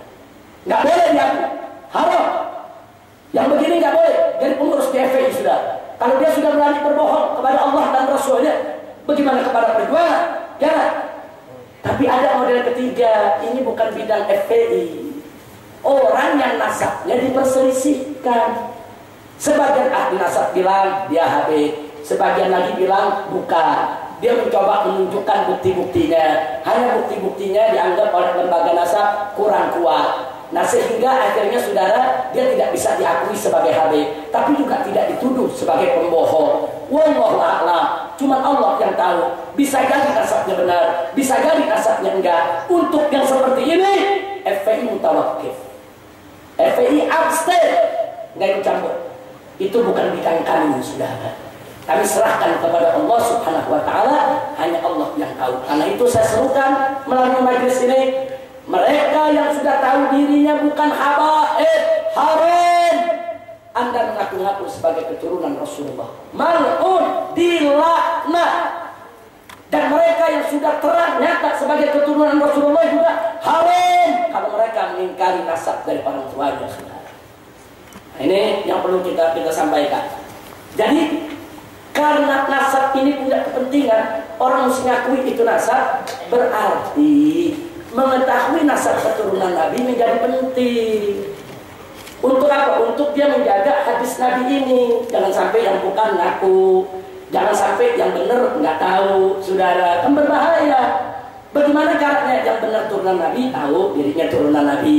Nggak boleh diakui, haram. Yang begini nggak boleh jadi pengurus di FPI sudah. Kalau dia sudah berani berbohong kepada Allah dan Rasulnya, bagaimana kepada perjuangan? Jangan. Tapi ada model ketiga, ini bukan bidang FPI. Orang yang nasabnya diperselisihkan. Sebagian ahli nasab bilang dia Habib, Sebagian lagi bilang bukan. Dia mencoba menunjukkan bukti-buktinya. Hanya bukti-buktinya dianggap oleh lembaga nasab kurang kuat. Nah sehingga akhirnya saudara, dia tidak bisa diakui sebagai Habib, tapi juga tidak dituduh sebagai pembohong. Wallahu a'lam. Cuma Allah yang tahu. Bisa jadi nasabnya benar, bisa jadi nasabnya enggak. Untuk yang seperti ini, FPI mutawakkif, FPI abstain, nggak ikut campur. Itu bukan bidang kami, saudara. Kami serahkan kepada Allah Subhanahu wa Ta'ala, hanya Allah yang tahu. Karena itu saya serukan melalui majelis ini, mereka yang sudah tahu dirinya bukan habaib, haram, Anda mengaku-ngaku sebagai keturunan Rasulullah, mal'un, dilaknat. Dan mereka yang sudah terang nyata sebagai keturunan Rasulullah juga haram kalau mereka mengingkari nasab dari orang tuanya, saudara. Nah, ini yang perlu kita sampaikan. Jadi karena nasab ini punya kepentingan, orang mesti ngakui itu nasab, berarti mengetahui nasab keturunan Nabi menjadi penting. Untuk apa? Untuk dia menjaga hadis Nabi ini. Jangan sampai yang bukan ngaku, jangan sampai yang benar nggak tahu, saudara, kan berbahaya. Bagaimana caranya? Yang benar turunan Nabi tahu dirinya turunan Nabi,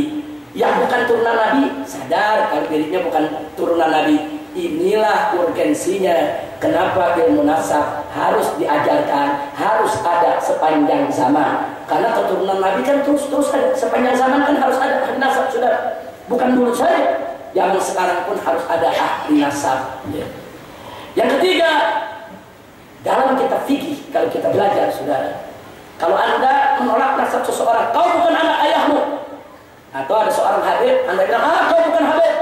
yang bukan turunan Nabi sadar kalau dirinya bukan turunan Nabi. Inilah urgensinya kenapa ilmu nasab harus diajarkan, harus ada sepanjang zaman. Karena keturunan Nabi kan terus ada, sepanjang zaman kan harus ada ahli nasab, sudah. Bukan dulu saja, zaman sekarang pun harus ada ahli nasab. Yang ketiga, dalam kitab fikih kalau kita belajar, saudara, kalau Anda menolak nasab seseorang, kau bukan anak ayahmu, atau ada seorang Habib, Anda bilang, kau bukan Habib,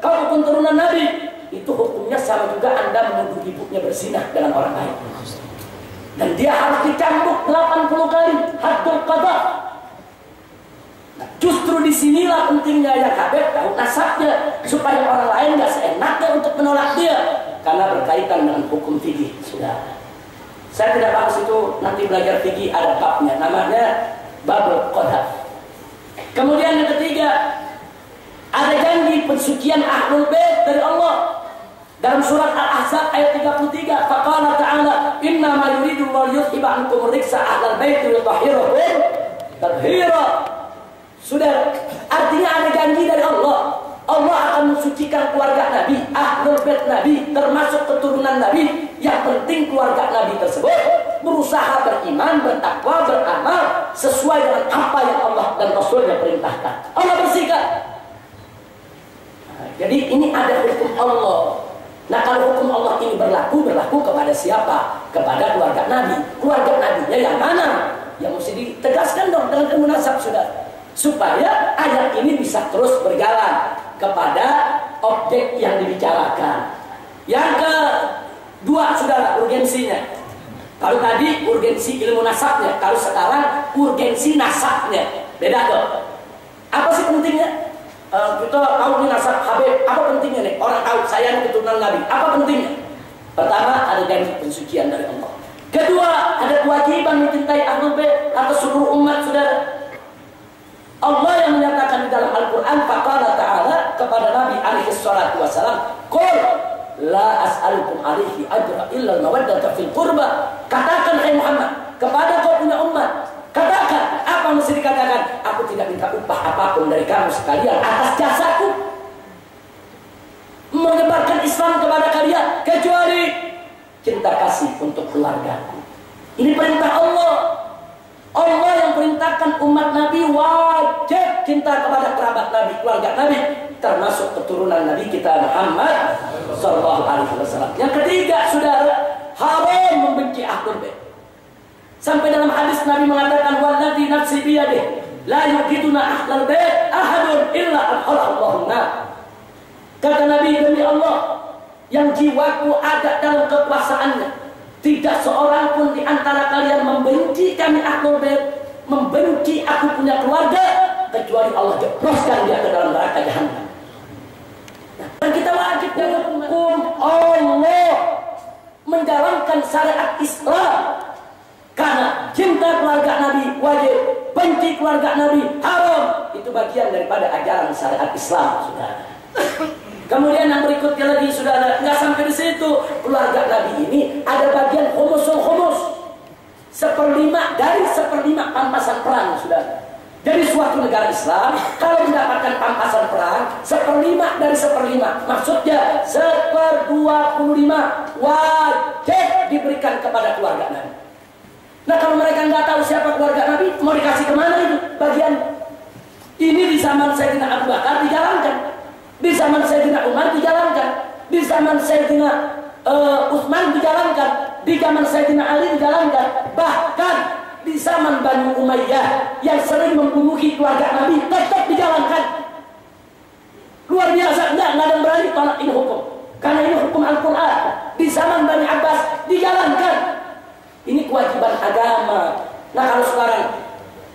kau bukan turunan Nabi, itu hukumnya sama juga Anda menuduh ibunya berzinah dengan orang lain. Dan dia harus dicambuk 80 kali, haddul qadha. Nah, justru disinilah pentingnya yang Habib tahu nasabnya, supaya orang lain nggak seenaknya untuk menolak dia, karena berkaitan dengan hukum fikih, saudara. Saya tidak bahas itu, nanti belajar fikih ada babnya, namanya babul qadha. Kemudian yang ketiga, ada janji pensucian ahlul bait dari Allah. Dalam surat Al-Ahzab ayat 33, faqala ta'ala, inna ma yuridu Allah yuthiba ankum ar-rijsa ahlal bait wa yutahhirakum tathira. Sudah, artinya ada janji dari Allah. Allah akan mensucikan keluarga Nabi, ahlul bait Nabi, termasuk keturunan Nabi. Yang penting keluarga Nabi tersebut berusaha beriman, bertakwa, beramal sesuai dengan apa yang Allah dan Rasulnya perintahkan. Allah bersihkan. Nah, jadi ini ada hukum Allah. Nah, kalau hukum Allah ini berlaku kepada siapa? Kepada keluarga Nabi. Keluarga Nabinya yang mana? Yang mesti ditegaskan dong dengan ilmu nasab, sudah, supaya ayat ini bisa terus berjalan kepada objek yang dibicarakan. Yang kedua, saudara, urgensinya. Kalau tadi urgensi ilmu nasabnya, kalau sekarang urgensi nasabnya. Beda dong. Apa sih pentingnya? Kita tahu ini nasab Habib, apa pentingnya nih? Orang tahu saya ini keturunan Nabi, apa pentingnya? Pertama, ada janji pensucian dari Allah. Kedua, ada kewajiban mencintai ahlul bait atau seluruh umat, saudara. Allah yang menyatakan di dalam Al-Quran, faqala ta'ala kepada Nabi alaihi salatu wassalam, qul la as'alukum alaihi ajra illa al-mawaddata fil qurba. Katakan, hai Muhammad, kepada kau punya umat, katakan, apa mesti dikatakan? Aku tidak minta upah apapun dari kamu sekalian atas jasaku menyebarkan Islam kepada kalian, kecuali cinta kasih untuk keluargaku. Ini perintah Allah. Allah yang perintahkan umat Nabi wajib cinta kepada kerabat Nabi, keluarga Nabi, termasuk keturunan Nabi kita Muhammad sallallahu alaihi wasallam. Yang ketiga, saudara, haram membenci ahlul bait. Sampai dalam hadis Nabi mengatakan, walladzi nafsi biyadihi la yuqiduna ahlal bait ahadun illa adkhalallahu nar. Kata Nabi, demi Allah yang jiwaku ada dalam kekuasaannya, tidak seorang pun di antara kalian membenci kami ahlul bait, membenci aku punya keluarga, kecuali Allah jebloskan dia ke dalam neraka jahanam. Nah, dan kita wajib dengan hukum Allah, menjalankan syariat Islam. Karena cinta keluarga Nabi wajib, benci keluarga Nabi haram. Itu bagian daripada ajaran syariat Islam, saudara. Kemudian yang berikutnya lagi, saudara, nggak sampai di situ. Keluarga Nabi ini ada bagian humusul humus, 1/5 dari 1/5 pampasan perang, saudara. Jadi suatu negara Islam kalau mendapatkan pampasan perang 1/5 dari 1/5, maksudnya 1/25 wajib diberikan kepada keluarga Nabi. Nah kalau mereka nggak tahu siapa keluarga Nabi, mau dikasih kemana itu bagian? Ini di zaman Sayyidina Abu Bakar dijalankan, di zaman Sayyidina Umar dijalankan, di zaman Sayyidina Utsman dijalankan, di zaman Sayyidina Ali dijalankan, bahkan di zaman Bani Umayyah yang sering membunuhi keluarga Nabi tetap dijalankan. Luar biasa, enggak ada yang berani tolak ini hukum, karena ini hukum Al-Quran. Di zaman Bani Abbas dijalankan. Ini kewajiban agama. Nah kalau sekarang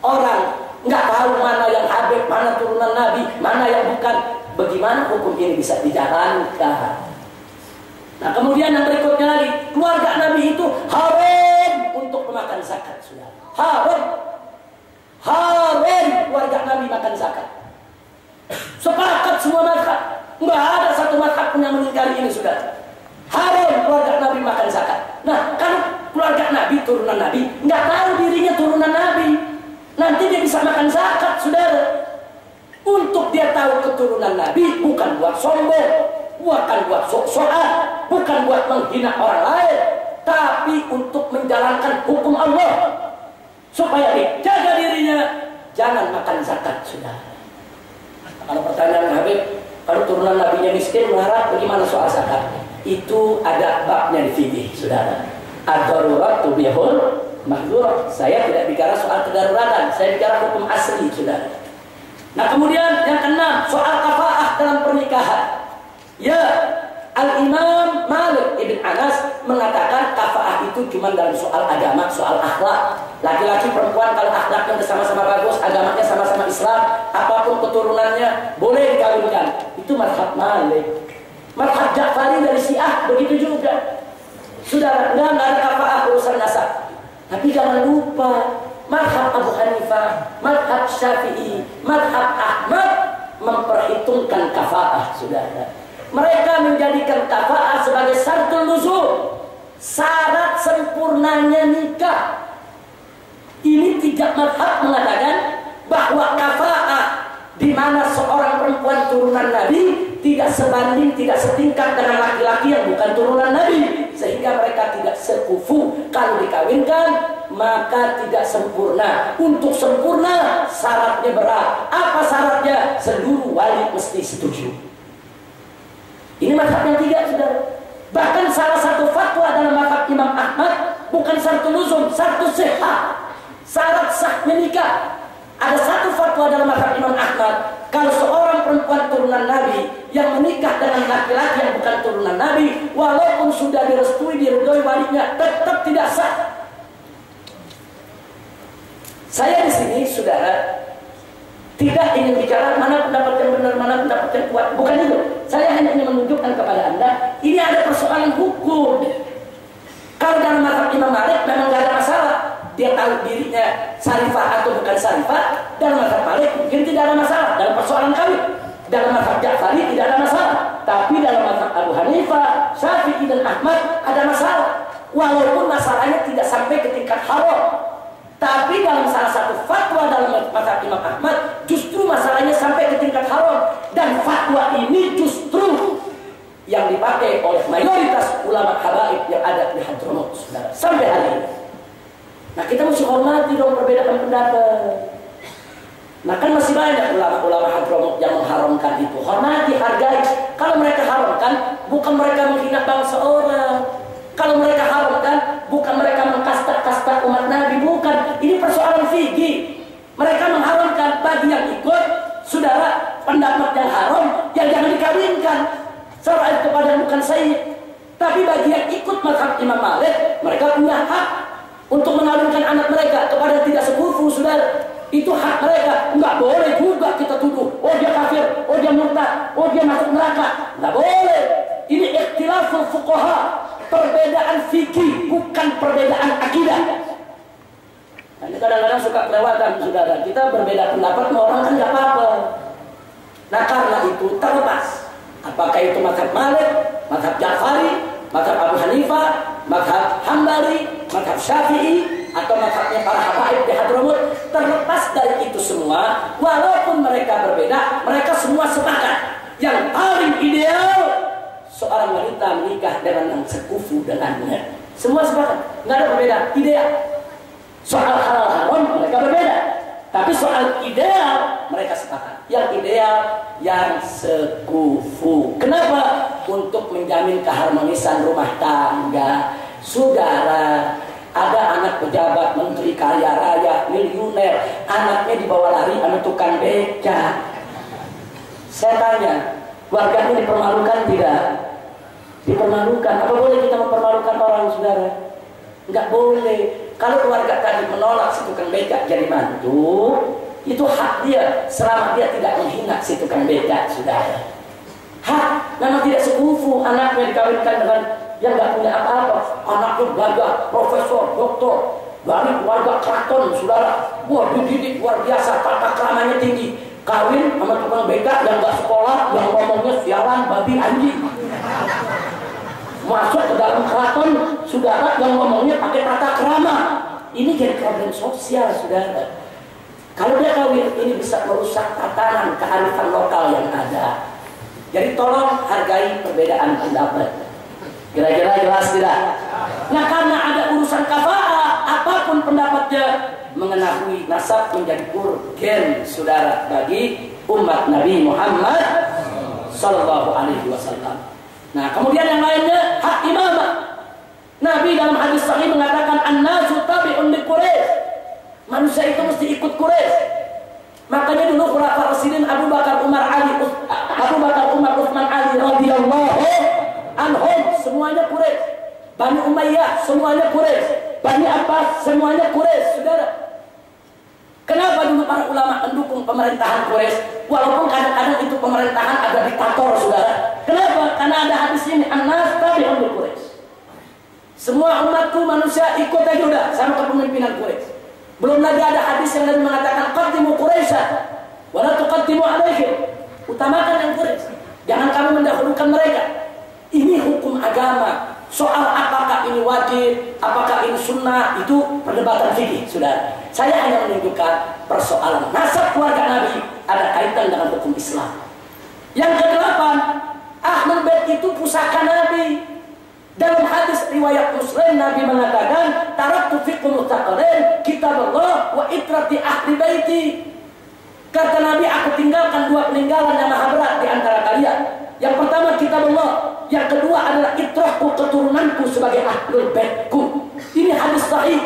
orang nggak tahu mana yang Habib, mana turunan Nabi, mana yang bukan, bagaimana hukum ini bisa dijalankan? Nah kemudian yang berikutnya lagi, keluarga Nabi itu haram untuk memakan zakat, sudah haram, haram keluarga Nabi makan zakat. Sepakat semua mazhab, nggak ada satu mazhab pun yang mengingkari ini, sudah haram keluarga Nabi makan zakat. Nah kalau keluarga Nabi, turunan Nabi, nggak tahu dirinya turunan Nabi, nanti dia bisa makan zakat, saudara. Untuk dia tahu keturunan Nabi, bukan buat sombong, bukan buat sok-sokan, bukan buat menghina orang lain, tapi untuk menjalankan hukum Allah, supaya dijaga dirinya, jangan makan zakat, saudara. Kalau pertanyaan Habib, kalau turunan Nabinya miskin, melarat, bagaimana soal zakat? Itu ada babnya di fikih, saudara. Ad-darurat tubihul mahdzur. Saya tidak bicara soal kedaruratan, saya bicara hukum asli, saudara. Nah kemudian yang keenam, soal kafaah dalam pernikahan. Ya, Al-Imam Malik ibn Anas mengatakan kafaah itu cuma dalam soal agama, soal akhlak. Laki-laki perempuan kalau akhlaknya bersama-sama bagus, agamanya sama-sama Islam, apapun keturunannya boleh dikawinkan. Itu mazhab Malik. Mazhab Ja'fari dari Syiah begitu juga. Sudah nggak ada kafaah urusan nasab. Tapi jangan lupa, mazhab Abu Hanifah, mazhab Syafi'i, mazhab Ahmad memperhitungkan kafaah, saudara. Mereka menjadikan kafaah sebagai syaratul nuzul, syarat sempurnanya nikah. Ini 3 mazhab mengatakan bahwa kafaah di mana seorang perempuan turunan Nabi tidak sebanding, tidak setingkat dengan laki-laki yang bukan turunan Nabi, sehingga mereka tidak sekufu. Kalau dikawinkan maka tidak sempurna. Untuk sempurna syaratnya berat. Apa syaratnya? Seluruh wali mesti setuju. Ini mazhab yang 3, saudara. Bahkan salah satu fatwa dalam mazhab Imam Ahmad bukan syaratul nuzul, syaratul sihah, syarat sahnya nikah. Ada satu fatwa dalam mazhab Imam Ahmad, kalau seorang perempuan turunan Nabi yang menikah dengan laki-laki yang bukan turunan Nabi, walaupun sudah direstui, diridhoi walinya, tetap tidak sah. Saya di sini, saudara, tidak ingin bicara mana pendapat yang benar, mana pendapat yang kuat. Bukan itu. Saya hanya ingin menunjukkan kepada Anda, ini ada persoalan hukum. Kalau dalam mazhab Imam Malik memang tidak ada masalah. Dia tahu dirinya syarifah atau bukan syarifah. Dalam mazhab Malik mungkin tidak ada masalah dalam persoalan kawin. Dalam mazhab Ja'fari tidak ada masalah. Tapi dalam mazhab Abu Hanifah, Syafi'i dan Ahmad ada masalah. Walaupun masalahnya tidak sampai ke tingkat haram. Tapi dalam salah satu fatwa dalam mazhab Imam Ahmad, justru masalahnya sampai ke tingkat haram. Dan fatwa ini justru yang dipakai oleh mayoritas ulama habaib yang ada di Hadramaut, saudara, sampai hari ini. Nah kita mesti hormati dong perbedaan pendapat. Nah kan masih banyak ulama-ulama Hadramaut yang mengharamkan itu. Hormati, hargai. Kalau mereka haramkan, bukan mereka menghina bangsa orang. Kalau mereka haramkan, bukan mereka mengkasta-kasta umat Nabi, bukan. Ini persoalan fikih. Mereka mengharamkan bagi yang ikut, saudara, pendapat yang haram, yang jangan dikawinkan. Serah itu pada bukan sayyid. Tapi bagi yang ikut mazhab Imam Malik, mereka punya hak untuk mengawinkan anak mereka kepada tidak sekufu, saudara. Itu hak mereka. Enggak boleh juga kita tuduh, oh dia kafir, oh dia murtad, oh dia masuk neraka. Enggak boleh. Ini ikhtilaful fuqaha. Perbedaan fikih, bukan perbedaan akidah. Nah, ini kadang-kadang suka kelewatan, saudara. Kita berbeda pendapat sama orang kan nggak apa-apa. Nah karena itu terlepas Apakah itu mazhab Malik, mazhab Ja'fari, mazhab Abu Hanifah, mazhab Hambali, mazhab Syafi'i, atau mazhabnya para habaib di Hadramut. Terlepas dari itu semua, walaupun mereka berbeda, mereka semua sepakat yang paling ideal seorang wanita menikah dengan yang sekufu dengannya. Semua sepakat, nggak ada perbedaan ideal. Soal halal haram mereka berbeda, tapi soal ideal mereka sepakat. Yang ideal yang sekufu. Kenapa? Untuk menjamin keharmonisan rumah tangga. Saudara, ada anak pejabat, menteri kaya raya, miliuner, anaknya dibawa lari sama tukang beca. Saya tanya, keluarganya dipermalukan tidak? Dipermalukan. Apa boleh kita mempermalukan orang, saudara? Enggak boleh. Kalau keluarga tadi menolak si tukang beca jadi mantu, itu hak dia selama dia tidak menghina si tukang beca, saudara. Hak, memang tidak sekufu anaknya dikawinkan dengan yang nggak punya apa-apa. Anaknya belajar profesor, doktor, dari keluarga keraton, saudara. Wah, dididik luar biasa, tata keramanya tinggi. Kawin sama tukang beca yang nggak sekolah, yang ngomongnya siaran, babi, anjing. Masuk ke dalam keraton, saudara, yang ngomongnya pakai tata krama. Ini jadi problem sosial, saudara. Kalau dia kawin, ini bisa merusak tatanan kearifan lokal yang ada. Jadi tolong hargai perbedaan pendapat. Kira-kira jelas tidak? Nah, karena ada urusan kafa'ah, apapun pendapatnya, mengetahui nasab menjadi urgen, saudara, bagi umat Nabi Muhammad Sallallahu Alaihi Wasallam. Nah, kemudian yang lainnya hak imamah. Nabi dalam hadis sahih mengatakan an-nasu tabi'un li Quraisy. Manusia itu mesti ikut Quraisy. Makanya dulu khulafaur rasyidin Abu Bakar, Umar, Utsman, Ali radhiyallahu anhum semuanya Quraisy. Bani Umayyah semuanya Quraisy. Bani Abbas semuanya Quraisy, saudara. Kenapa dulu para ulama mendukung pemerintahan Quraisy? Walaupun kadang-kadang itu pemerintahan ada diktator, saudara. Kenapa? Karena ada hadis ini, an-nas tabi'un li Quraisy. Semua umatku manusia ikut aja udah sama kepemimpinan Quraisy. Belum lagi ada hadis yang Nabi mengatakan qaddimu Quraisy wa la tuqaddimu alaihim. Utamakan yang Quraisy. Jangan kamu mendahulukan mereka. Ini hukum agama. Soal apakah ini wajib, apakah ini sunnah, itu perdebatan fikih, saudara. Saya hanya menunjukkan persoalan nasab keluarga Nabi ada kaitan dengan hukum Islam. Yang kedelapan, Ahlul Bait itu pusaka Nabi. Dalam hadis riwayat Muslim, Nabi mengatakan, taraktu fikum mustaqalain kitabullah wa itrati ahli baiti. Kata Nabi, aku tinggalkan dua peninggalan yang maha berat di antara kalian. Yang pertama kitabullah, yang kedua adalah itrahku, keturunanku sebagai ahlul baitku. Ini hadis sahih.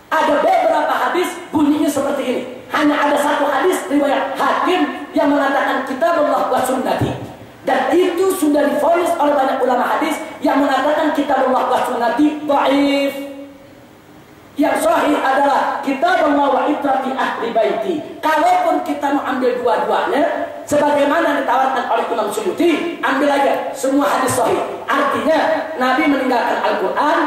Ada beberapa hadis bunyinya seperti ini. Hanya ada satu hadis riwayat Hakim yang mengatakan kitabullah wa sunnati. Dan itu sudah divonis oleh banyak ulama hadis yang mengatakan kitabullah wa sunnati dhaif. Yang sahih adalah kitabullah wa itrati ahli baiti. Kalaupun kita mau ambil dua-duanya, sebagaimana ditawarkan oleh Imam Suyuti, ambil aja semua hadis sahih. Artinya Nabi meninggalkan Al-Quran,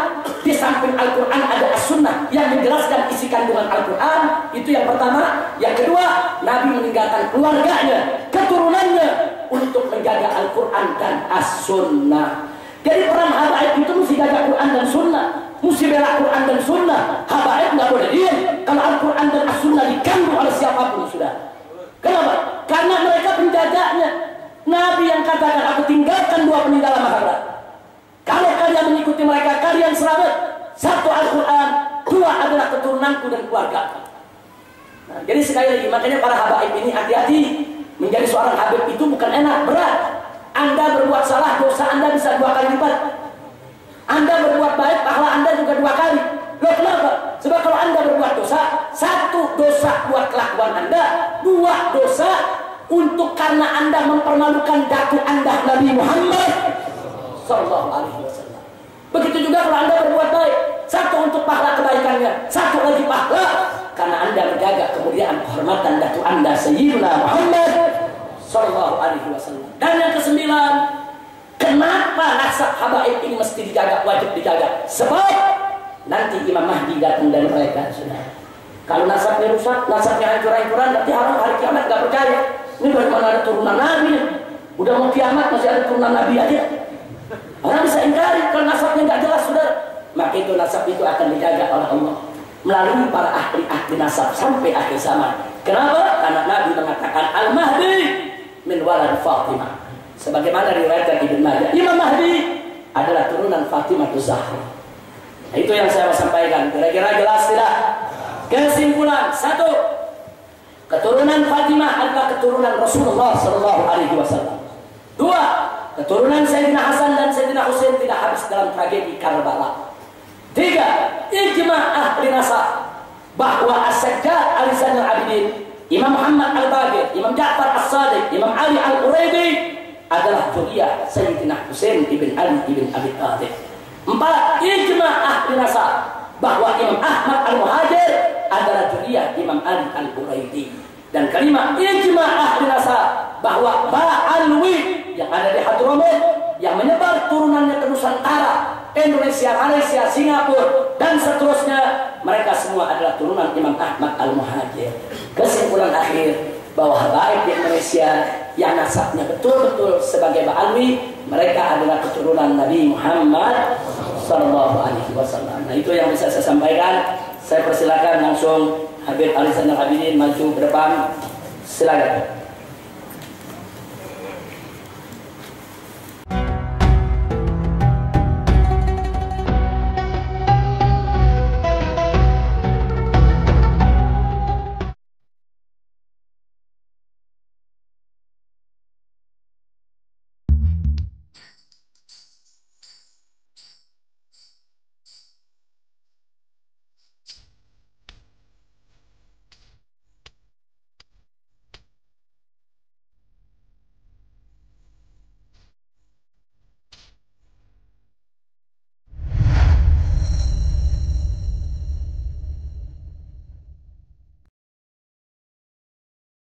di samping Al-Quran ada As-Sunnah yang menjelaskan isi kandungan Al-Quran. Itu yang pertama. Yang kedua, Nabi meninggalkan keluarganya, keturunannya untuk menjaga Al-Quran dan As-Sunnah. Jadi perang habaib itu mesti jaga Quran dan Sunnah, mesti bela Quran dan Sunnah. Habaib nggak boleh diam kalau Al-Quran dan As-Sunnah diganggu oleh siapapun, sudah. Kenapa? Karena mereka penjaganya. Nabi yang katakan, aku tinggalkan dua peninggalan maha berat. Kalau kalian mengikuti mereka, kalian selamat. Satu Al-Quran, dua adalah keturunanku dan keluarga. Nah, jadi sekali lagi, makanya para habaib ini hati-hati. Menjadi seorang habib itu bukan enak, berat. Anda berbuat salah, dosa Anda bisa 2 kali lipat. Anda berbuat baik, pahala Anda juga 2 kali. Loh, kenapa? Sebab kalau Anda berbuat dosa, 1 dosa buat kelakuan Anda, 2 dosa untuk karena Anda mempermalukan daku Anda Nabi Muhammad Sallallahu Alaihi Wasallam. Begitu juga kalau Anda berbuat baik, 1 untuk pahala kebaikannya, 1 lagi pahala karena Anda menjaga kemuliaan kehormatan daku Anda Sayyidina Muhammad Sallallahu Alaihi Wasallam. Dan yang ke-9, kenapa nasab habaib ini mesti dijaga, wajib dijaga? Sebab nanti Imam Mahdi datang dari mereka, sudah. Kalau nasabnya rusak, nasabnya hancur-hancuran, nanti orang hari kiamat nggak percaya. Ini bagaimana ada turunan Nabi? Udah mau kiamat masih ada turunan Nabi aja. Orang bisa ingkari kalau nasabnya nggak jelas, saudara. Maka itu nasab itu akan dijaga oleh Allah melalui para ahli nasab sampai akhir zaman. Kenapa? Karena Nabi mengatakan Al-Mahdi min walad Fatimah. Sebagaimana riwayat Ibnu Majah, Imam Mahdi adalah turunan Fatimah Zahra. Nah, itu yang saya mau sampaikan. Kira-kira jelas tidak? Kesimpulan, satu, keturunan Fatimah adalah keturunan Rasulullah SAW. Dua, keturunan Sayyidina Hasan dan Sayyidina Husain tidak habis dalam tragedi Karbala. Tiga, ijma ahli nasab bahwa As-Sajjad Ali Zainal Abidin, Imam Muhammad Al-Baqir, Imam Ja'far As-Sadiq, Imam Ali Al-Quraidi adalah zuriyah Sayyidina Husain ibn Ali ibn Abi Thalib. Empat, ijma ahli nasab bahwa Imam Ahmad Al-Muhajir adalah zuriyah Imam Ali Al-Quraidi. Dan kelima, ijma ahli nasab bahwa Ba'alwi yang ada di Hadramut yang menyebar turunannya ke Nusantara, Indonesia, Malaysia, Singapura dan seterusnya, mereka semua adalah turunan Imam Ahmad Al-Muhajir. Kesimpulan akhir bahwa habaib di Indonesia yang nasabnya betul-betul sebagai Ba'alwi, mereka adalah keturunan Nabi Muhammad SAW. Nah, itu yang bisa saya sampaikan. Saya persilakan langsung Habib Ali Zainal Abidin maju ke depan. Silakan.